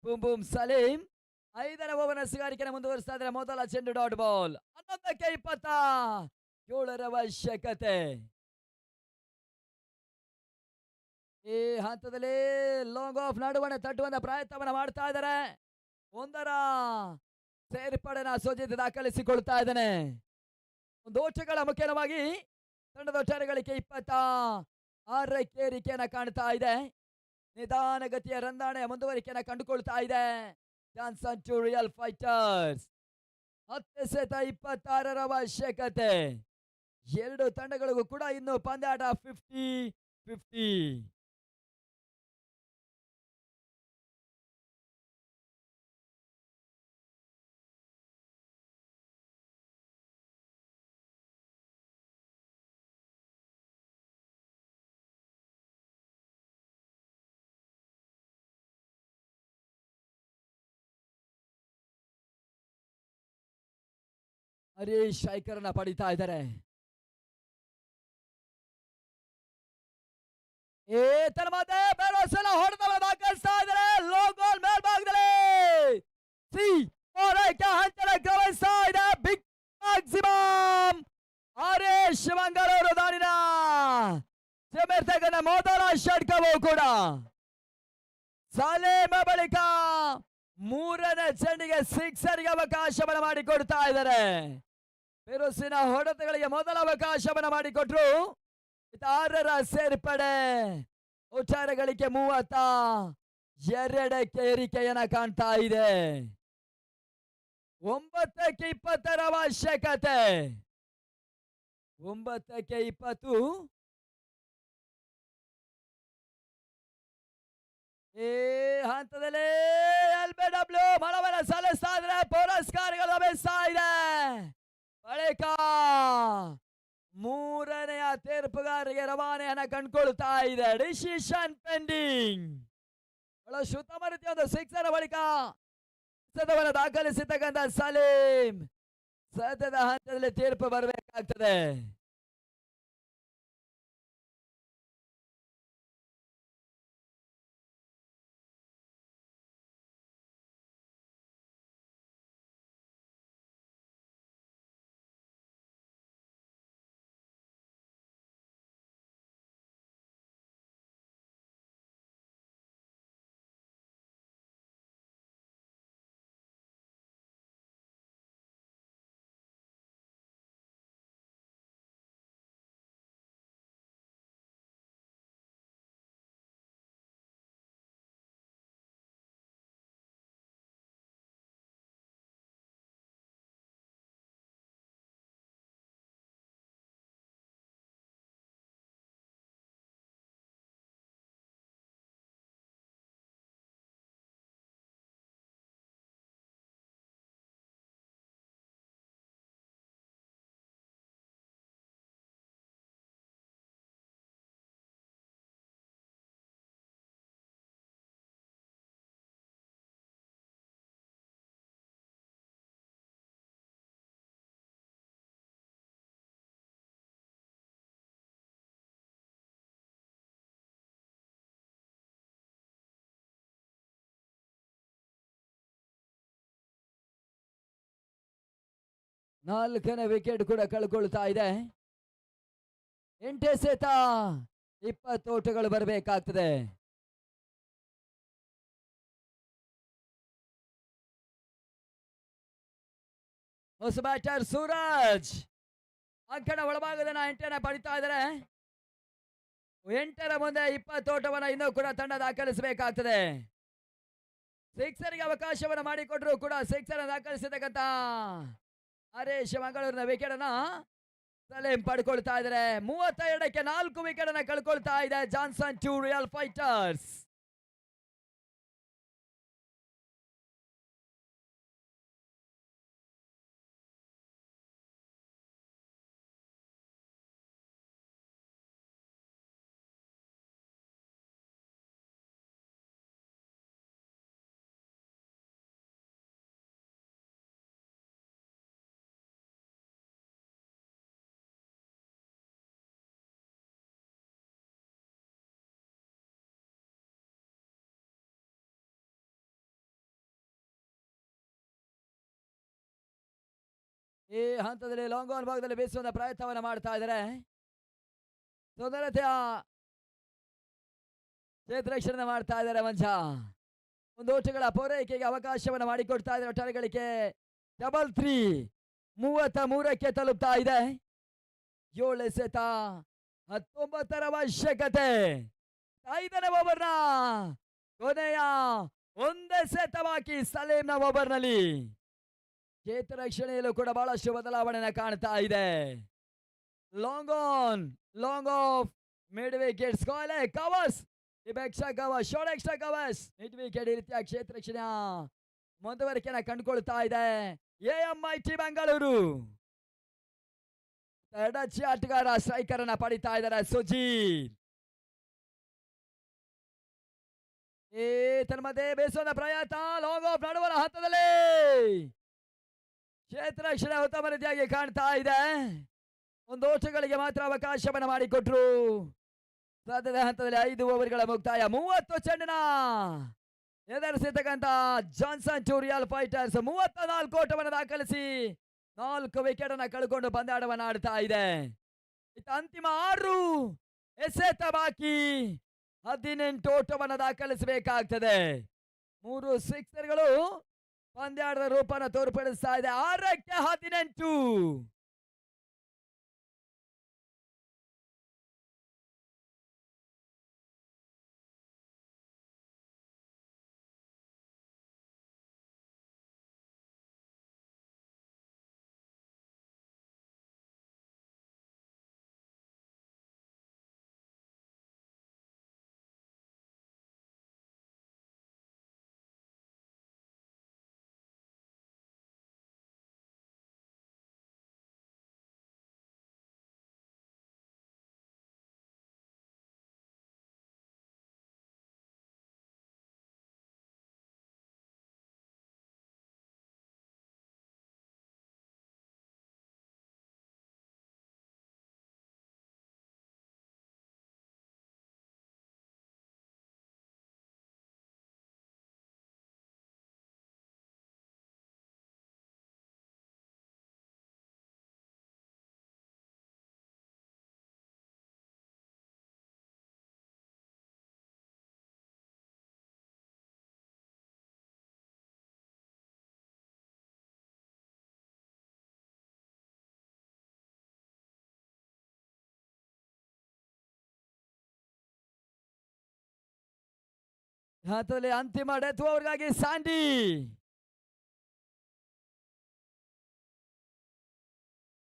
ಬೂಮ್ ಬೂಮ್ ಸಲೀಂ 5ನೇ ಓವರ್ನ ಸಿಗಾರಿಕೆಯನ್ನು ಮುಂದುವರಿಸ್ತಾ ಇದ್ದಾರೆ. ಮೊದಲ ಚೆಂಡು ಡಾಟ್ ಬಾಲ್. 11ಕ್ಕೆ 27 ಅವಶ್ಯಕತೆ. ಈ ಹಂತದಲ್ಲಿ ಲಾಂಗ್ ಆಫ್ ನಡುವಣೆ ತಟ್ಟುವಂತ ಪ್ರಯತ್ನವನ್ನು ಮಾಡ್ತಾ ಇದ್ದಾರೆ. ಒಂದರ ಸೇರ್ಪಡೆನ ಸುಜಿತ್ ದಾಖಲಿಸಿಕೊಳ್ತಾ ಇದ್ದಾನೆ. ಒಂದು ಓಟಗಳ ಮುಖ್ಯವಾಗಿ ತಂಡದ ಒಟ್ಟಾರೆಗಳಿಗೆ 26ಕ್ಕೆ ಏರಿಕೆಯನ್ನ ಕಾಣ್ತಾ ಇದೆ. ನಿಧಾನಗತಿಯ ರಂದಾಣೆಯ ಮುಂದುವರಿಕೆಯನ್ನು ಕಂಡುಕೊಳ್ತಾ ಇದೆ ಜಾನ್ಸನ್ ಟು ರಿಯಲ್ ಫೈಟರ್ಸ್. 10 ಎಸೆತ 26ರ ಅವಶ್ಯಕತೆ. ಎರಡು ತಂಡಗಳಿಗೂ ಕೂಡ ಇನ್ನು ಪಂದ್ಯಾಟ 50-50. ಹರೀಶ್ ಸ್ಟ್ರೈಕರ್ನ ಪಡಿತಾ ಇದ್ದಾರೆ. ಹೊಡೆದ ದಾಖಲಿಸ್ತಾ ಇದ್ದಾರೆ. ಲೋ ಗೋಲ್ ಮೇಲ್ಭಾಗದಲ್ಲಿ ಹಂತದ ಗಮನಿಸ್ತಾ ಇದೆ. ಬಿಗ್ ಮ್ಯಾಕ್ಸಿಮಮ್ ಹರೀಶ್ ಮಂಗಳೂರು ದಾರಿನ ಜಮೆರ್ತಕ್ಕಂಥ ಮೊದಲ ಷಟ್ಕವೂ ಕೂಡ ಸಲೀಂ ಬಳಿಕ 3ನೇ ಚೆಂಡಿಗೆ ಸಿಕ್ಸರ್ಗೆ ಅವಕಾಶವನ್ನು ಮಾಡಿಕೊಡ್ತಾ ಇದ್ದಾರೆ. ಬಿರುಸಿನ ಹೊಡೆತಗಳಿಗೆ ಮೊದಲ ಅವಕಾಶವನ್ನು ಮಾಡಿಕೊಟ್ರು. 6ರ ಸೇರ್ಪಡೆ ಒಟ್ಟಾರೆಗಳಿಗೆ 32ಕ್ಕೆ ಏರಿಕೆಯನ್ನ ಕಾಣ್ತಾ ಇದೆ. 9ಕ್ಕೆ 20ರ ಅವಶ್ಯಕತೆ. 9ಕ್ಕೆ 20. ಈ ಹಂತದಲ್ಲಿ LBW ಮನವನ್ನು ಸಲ್ಲಿಸ್ತಾ ಇದ್ರೆ ಪುರಸ್ಕಾರಗಳು ಲಭಿಸ್ತಾ ಇದೆ. ಬಳಿಕ 3ನೆಯ ತೀರ್ಪುಗಾರರಿಗೆ ರವಾನೆಯನ್ನ ಕಂಡುಕೊಳ್ತಾ ಇದೆ. Decision pending. ಉತ್ತಮ ರೀತಿಯ ಒಂದು ಸಿಕ್ಸರ್ ಬಳಿಕ ಸತವನ್ನು ದಾಖಲಿಸಿರ್ತಕ್ಕಂಥ ಸಲೀಂ ಸದ್ಯದ ಹಂತದಲ್ಲಿ ತೀರ್ಪು ಬರಬೇಕಾಗ್ತದೆ. 4ನೇ ವಿಕೆಟ್ ಕೂಡ ಕಳ್ಕೊಳ್ತಾ ಇದೆ. 8 ಎಸೆತ 20 ಓಟಗಳು ಬರಬೇಕಾಗ್ತದೆ. ಹೊಸ ಬ್ಯಾಟರ್ ಸೂರಜ್ ಅಂಕಣ ಒಳಭಾಗದ 8ನೇ ಪಡಿತಾ ಇದ್ದಾರೆ. 8ರ ಮುಂದೆ 20 ಓಟವನ್ನ ಇನ್ನೂ ಕೂಡ ತಂಡ ದಾಖಲಿಸಬೇಕಾಗ್ತದೆ. ಸಿಕ್ಸರ್ಗೆ ಅವಕಾಶವನ್ನು ಮಾಡಿಕೊಟ್ರು ಕೂಡ ಸಿಕ್ಸರ್ ದಾಖಲಿಸತಕ್ಕಂತ ಹರೀಶ್ ಮಂಗಳೂರಿನ ವಿಕೆಟ್ ಅನ್ನ ಸಲೀಂ ಪಡ್ಕೊಳ್ತಾ ಇದ್ದಾರೆ. 32ಕ್ಕೆ 4 ವಿಕೆಟ್ ಅನ್ನ ಕಳ್ಕೊಳ್ತಾ ಇದೆ ಜಾನ್ಸನ್ ಟು ರಿಯಲ್ ಫೈಟರ್ಸ್. ಈ ಹಂತದಲ್ಲಿ ಲಾಂಗ್ ಆನ್ ಭಾಗದಲ್ಲಿ ಬೀಸುವ ಪ್ರಯತ್ನವನ್ನು ಮಾಡ್ತಾ ಇದ್ದಾರೆ. ಸುಂದರತೆಯ ಕ್ಷೇತ್ರರಕ್ಷಣೆ ಮಾಡ್ತಾ ಇದ್ದಾರೆ ಮಂಜ. ಒಂದು ಓಟಗಳ ಪೂರೈಕೆಗೆ ಅವಕಾಶವನ್ನು ಮಾಡಿಕೊಡ್ತಾ ಇದ್ದಾರೆ. ಒಟ್ಟಾರೆ ಗಳಿಕೆ 3 33ಕ್ಕೆ ತಲುಪ್ತಾ ಇದೆ. 7 ಎಸೆತ 19ರ ಅವಶ್ಯಕತೆ. 5ನೇ ಓವರ್ನ ಕೊನೆಯ 1 ಎಸೆತ ಬಾಕಿ ಸಲೀಂನ ಓವರ್ನಲ್ಲಿ. ಕ್ಷೇತ್ರ ರಕ್ಷಣೆಯಲ್ಲೂ ಕೂಡ ಬಹಳಷ್ಟು ಬದಲಾವಣೆಯನ್ನು ಕಾಣ್ತಾ ಇದೆ. Long on, long off, mid wicket ಸ್ಕಾಯ್ಲೆ covers, extra cover, short extra covers, mid wicket. ಈ ರೀತಿಯ ಕ್ಷೇತ್ರ ರಕ್ಷಣೆಯ ಮುಂದುವರಿಕೆಯನ್ನು ಕಂಡುಕೊಳ್ತಾ ಇದೆ ಎಎಂಐಟಿ ಬೆಂಗಳೂರು. ಎಡಚಿ ಆಟಗಾರ ಸ್ಟ್ರೈಕರ್ ಅನ್ನ ಪಡಿತಾ ಇದ್ದಾರೆ ಸುಜೀತ್. ಈ ತನ್ಮಧ್ಯೆ ಬೇಸೋದ ಪ್ರಯತ್ನ, ಲಾಂಗ್ ಆಫ್ ನಡುವಣ ಹಂತದಲ್ಲಿ ಕ್ಷೇತ್ರ ರಕ್ಷಣೆ ಉತ್ತಮ ರೀತಿಯಾಗಿ ಕಾಣ್ತಾ ಇದೆ. ಒಂದು ಓಟಗಳಿಗೆ ಮಾತ್ರ ಅವಕಾಶವನ್ನು ಮಾಡಿಕೊಟ್ರು. ಸದ್ಯದ ಹಂತದಲ್ಲಿ 5 ಓವರ್ಗಳ ಮುಕ್ತಾಯ. 30 ಚೆಂಡಿನ ಎದುರಿಸಿರ್ತಕ್ಕಂಥ ಜಾನ್ಸನ್ ಟು ರಿಯಲ್ ಫೈಟರ್ಸ್ 34 ಓಟವನ್ನು ದಾಖಲಿಸಿ 4 ವಿಕೆಟ್ ಅನ್ನು ಕಳ್ಕೊಂಡು ಪಂದ್ಯಾಟವನ್ನು ಆಡ್ತಾ ಇದೆ. ಅಂತಿಮ 6 ಎಸೆತ ಬಾಕಿ. 18 ಓಟವನ್ನು ದಾಖಲಿಸಬೇಕಾಗ್ತದೆ. 3 ಸಿಕ್ಸರ್ಗಳು ಪಂದ್ಯಾಟದ ರೂಪನ ತೋರ್ಪಡಿಸ್ತಾ ಇದೆ. 6ಕ್ಕೆ 18. ಹಂತದಲ್ಲಿ ಅಂತಿಮ ಡೆತ್ ಓವರ್ಗಾಗಿ ಸ್ಯಾಂಡಿ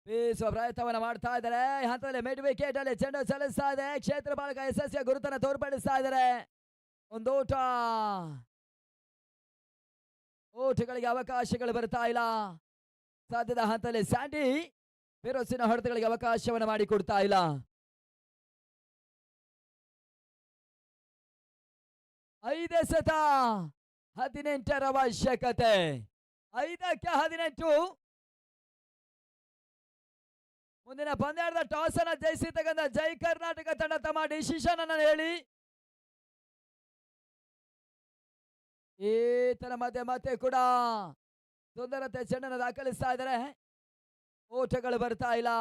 ಬೀಸುವ ಪ್ರಯತ್ನವನ್ನು ಮಾಡ್ತಾ ಇದ್ದಾರೆ. ಹಂತದಲ್ಲಿ ಮಿಡ್ ವಿಕೆಟ್ ಅಲ್ಲಿ ಚೆಂಡು ಚಲಿಸ್ತಾ ಇದೆ. ಕ್ಷೇತ್ರ ಬಾಲಕ ಯಶಸ್ವಿಯ ಗುರುತನ್ನು ತೋರ್ಪಡಿಸ್ತಾ ಇದ್ದಾರೆ. ಒಂದು ಓಟಗಳಿಗೆ ಅವಕಾಶಗಳು ಬರ್ತಾ ಇಲ್ಲ. ಸದ್ಯದ ಹಂತದಲ್ಲಿ ಸ್ಯಾಂಡಿ ಫಿರೋಸಿನ ಹೊಡೆತಗಳಿಗೆ ಅವಕಾಶವನ್ನು ಮಾಡಿಕೊಡ್ತಾ ಇಲ್ಲ. 5 ಎಸೆತ 18ರ ಅವಶ್ಯಕತೆ. 5ಕ್ಕೆ 18. ಮುಂದಿನ ಪಂದ್ಯಾಟದ ಟಾಸ್ ಅನ್ನ ಜಯಿಸಿರ್ತಕ್ಕಂಥ ಜೈ ಕರ್ನಾಟಕ ತಂಡ ತಮ್ಮ ಡಿಸಿಷನ್ ಅನ್ನ ಹೇಳಿ. ಈತನ ಮತ್ತೆ ಕೂಡ ಸುಂದರತೆ ಚೆಂಡನ್ನು ದಾಖಲಿಸ್ತಾ ಇದ್ದಾರೆ. ಓಟಗಳು ಬರ್ತಾ ಇಲ್ಲ.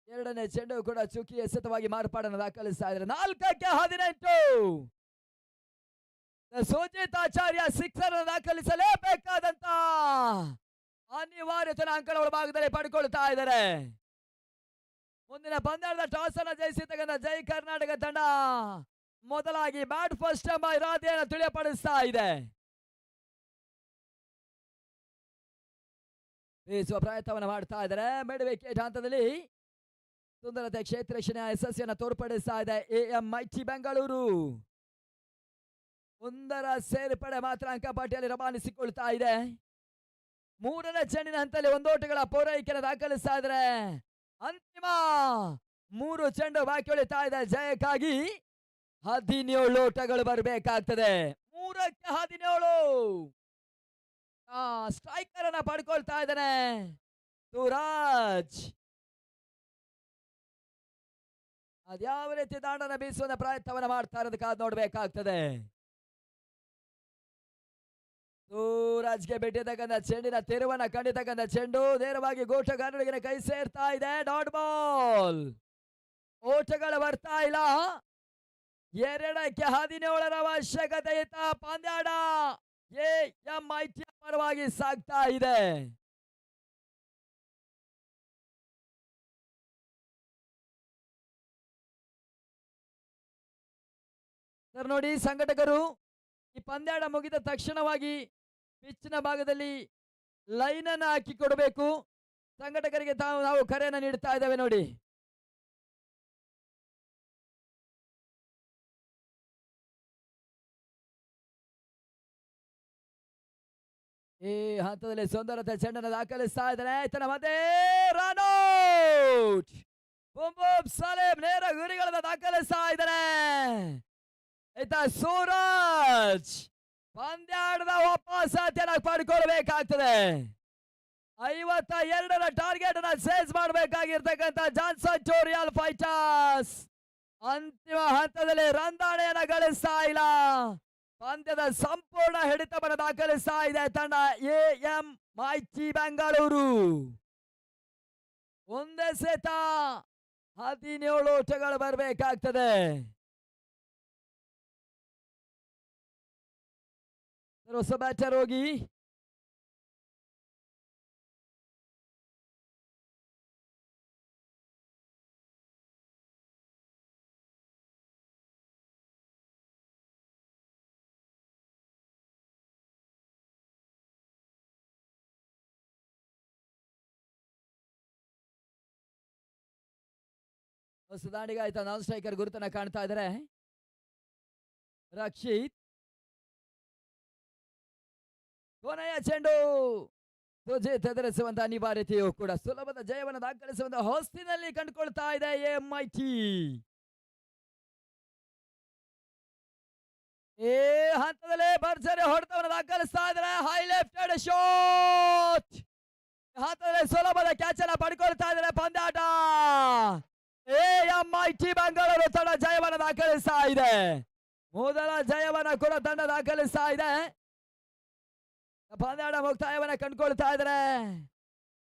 ಎರಡನೇ ಚೆಂಡು ಕೂಡ ಚುಕ್ಕಿ ಎಸೆತವಾಗಿ ಮಾರ್ಪಾಡನ್ನು ದಾಖಲಿಸ್ತಾ ಇದ್ದಾರೆ. 4-18 ಸುಜಿತ್ ಆಚಾರ್ಯ ಸಿಕ್ಸರ್ ದಾಖಲಿಸಲೇಬೇಕಾದಂತ ಅನಿವಾರ್ಯತೆ ಅಂಕಗಳ ಭಾಗದಲ್ಲಿ ಪಡ್ಕೊಳ್ತಾ ಇದ್ದಾರೆ. ಮುಂದಿನ ಪಂದ್ಯದ ಟಾಸ್ ಅನ್ನು ಜಯಿಸಿರ್ತಕ್ಕಂಥ ಜೈ ಕರ್ನಾಟಕ ತಂಡ ಮೊದಲಾಗಿ ಬ್ಯಾಟ್ ಫಸ್ಟ್ ಎಂಬ ಇರಾದೆಯನ್ನು ತಿಳಿಯಪಡಿಸ್ತಾ ಇದೆ. ಬೀಸುವ ಪ್ರಯತ್ನವನ್ನು ಮಾಡ್ತಾ ಇದ್ದಾರೆ. ಮಿಡ್ ವಿಕೆಟ್ ಹಂತದಲ್ಲಿ ಸುಂದರತೆ ಕ್ಷೇತ್ರ ರಕ್ಷಣೆಯ ಯಶಸ್ಸಿಯನ್ನು ತೋರ್ಪಡಿಸ್ತಾ ಇದೆ AMIT ಬೆಂಗಳೂರು. ಒಂದರ ಸೇರ್ಪಡೆ ಮಾತ್ರ ಅಂಕಪಟ್ಟಿಯಲ್ಲಿ ರವಾನಿಸಿಕೊಳ್ತಾ ಇದೆ. ಮೂರನೇ ಚೆಂಡಿನ ಹಂತದಲ್ಲಿ ಒಂದೋಟಗಳ ಪೂರೈಕೆಯನ್ನು ದಾಖಲಿಸ್ತಾ ಇದ್ದಾರೆ. ಅಂತಿಮ 3 ಚೆಂಡು ಬಾಕಿ ಉಳಿತಾ ಇದೆ. ಜಯಕ್ಕಾಗಿ 17 ಓಟಗಳು ಬರಬೇಕಾಗ್ತದೆ. 3-17 ಸ್ಟ್ರೈಕರ್ ಅನ್ನ ಪಡ್ಕೊಳ್ತಾ ಇದ್ದಾನೆ ಸೂರಜ್. ಅದ್ಯಾವ ರೀತಿ ದಾಂಡನ ಬೀಸುವ ಪ್ರಯತ್ನವನ್ನ ಮಾಡ್ತಾ ಇರೋದು ಕಾದು ನೋಡ್ಬೇಕಾಗ್ತದೆ. ಸೂರಜ್ಗೆ ಬಿಟ್ಟಿರ್ತಕ್ಕಂಥ ಚೆಂಡಿನ ತಿರುವನ್ನ ಕಂಡಿರ್ತಕ್ಕಂಥ ಚೆಂಡು ನೇರವಾಗಿ ಗೋಟಗಾರರಿಗೆ ಕೈ ಸೇರ್ತಾ ಇದೆ. Dot ball. ಓಟಗಳು ಬರ್ತಾ ಇಲ್ಲ. 2-17 ಅವಶ್ಯಕತೆ ಇತ್ತ ಪಂದ್ಯಾಟ AMIT ಪರವಾಗಿ ಸಾಗ್ತಾ ಇದೆ. ಸರ್ ನೋಡಿ, ಸಂಘಟಕರು ಈ ಪಂದ್ಯಾಟ ಮುಗಿದ ತಕ್ಷಣವಾಗಿ ಪಿಚ್ನ ಭಾಗದಲ್ಲಿ ಲೈನ್ ಅನ್ನು ಹಾಕಿ ಕೊಡಬೇಕು. ಸಂಘಟಕರಿಗೆ ನಾವು ಕರೆಯನ್ನು ನೀಡ್ತಾ ಇದ್ದೇವೆ ನೋಡಿ. ಈ ಹಂತದಲ್ಲಿ ಸುಂದರತೆ ಚೆಂಡನ್ನು ದಾಖಲಿಸ್ತಾ ಇದ್ದಾರೆ. ಆಯ್ತನ ಮತ್ತೆ ರನ್ ಔಟ್. ಸಲೇಮ್ ನೇರ ಗುರಿಗಳನ್ನು ದಾಖಲಿಸ್ತಾ ಇದ್ದಾರೆ. ಆಯ್ತಾ ಸೂರಜ್ ಪಂದ್ಯಾಟದ ವಾಪಸಾತಿಯನ್ನು ಪಡ್ಕೊಳ್ಬೇಕಾಗ್ತದೆ. 52ರ ಟಾರ್ಗೆಟ್ ಅನ್ನ ಸೇಸ್ ಮಾಡಬೇಕಾಗಿರ್ತಕ್ಕಂಥ ಜಾನ್ಸನ್ ಟೋರಿಯಲ್ ಫೈಟರ್ಸ್ ಅಂತಿಮ ಹಂತದಲ್ಲಿ ರಂದಾಣೆಯನ್ನು ಗಳಿಸ್ತಾ ಇಲ್ಲ. ಪಂದ್ಯದ ಸಂಪೂರ್ಣ ಹಿಡಿತವನ್ನು ದಾಖಲಿಸ್ತಾ ಇದೆ ತಂಡ AMIT ಬೆಂಗಳೂರು. ಒಂದೇ ಸೆತ 17 ಓಟಗಳು ಬರಬೇಕಾಗ್ತದೆ. ಹೊಸ ಬ್ಯಾಟರ್ ಹೋಗಿ ಹೊಸ ದಾಂಡಿಗೆ ಆಯ್ತಾ ನಾನ್ ಸ್ಟ್ರೈಕರ್ ಗುರುತನ್ನ ಕಾಣ್ತಾ ಇದ್ದಾರೆ. ರಕ್ಷಿತ್ ಕೊನೆಯ ಚೆಂಡು ಸುಜಿತ್ ಎದುರಿಸುವಂತ ಅನಿವಾರ್ಯತೆಯು ಕೂಡ ಸುಲಭದ ಜಯವನ್ನು ದಾಖಲಿಸುವಂತ ಹೊಸ್ತಿನಲ್ಲಿ ಕಂಡುಕೊಳ್ತಾ ಇದೆ AMIT. ಈ ಹಂತದಲ್ಲಿ ಭರ್ಜರಿ ಹೊಡೆತವನ್ನು ದಾಖಲಿಸ್ತಾ ಇದ್ದಾರೆ. High lofted shot. ಹಂತದಲ್ಲಿ ಸುಲಭದ ಕ್ಯಾಚ್ ಅನ್ನ ಪಡ್ಕೊಳ್ತಾ ಇದ್ದಾರೆ. ಪಂದ್ಯಾಟ AMIT ಬೆಂಗಳೂರು ತಂಡ ಜಯವನ್ನು ದಾಖಲಿಸ್ತಾ ಇದೆ. ಮೊದಲ ಜಯವನ್ನು ಕೂಡ ತಂಡ ದಾಖಲಿಸ್ತಾ ಇದೆ. ಪಂದ್ಯಾಟ ಮುಕ್ತಾಯವನ್ನ ಕಂಡುಕೊಳ್ತಾ ಇದ್ದಾರೆ.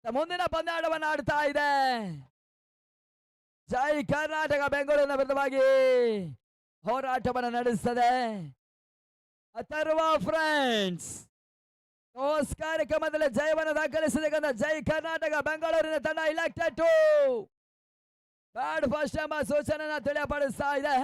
ಮುಂದಿನ ಪಂದ್ಯಾಟವನ್ನು ಆಡ್ತಾ ಇದೆ. ಜೈ ಕರ್ನಾಟಕ ಬೆಂಗಳೂರಿನ ವಿರುದ್ಧವಾಗಿ ಹೋರಾಟವನ್ನು ನಡೆಸುತ್ತದೆ. ಅಥರ್ವ ಫ್ರೆಂಡ್ಸ್ ಟಾಸ್ ಕಾರ್ಯಕ್ರಮದಲ್ಲಿ ಜಯವನ್ನು ದಾಖಲಿಸತಕ್ಕಂಥ ಜೈ ಕರ್ನಾಟಕ ಬೆಂಗಳೂರಿನ ತಂಡ ಇಲೆಕ್ಟೆಡ್ ಟು ಬ್ಯಾಟ್ ಫಸ್ಟ್ ಎಂಬ ಸೂಚನೆಯನ್ನು ತಿಳಿಯಪಡಿಸ್ತಾ ಇದೆ.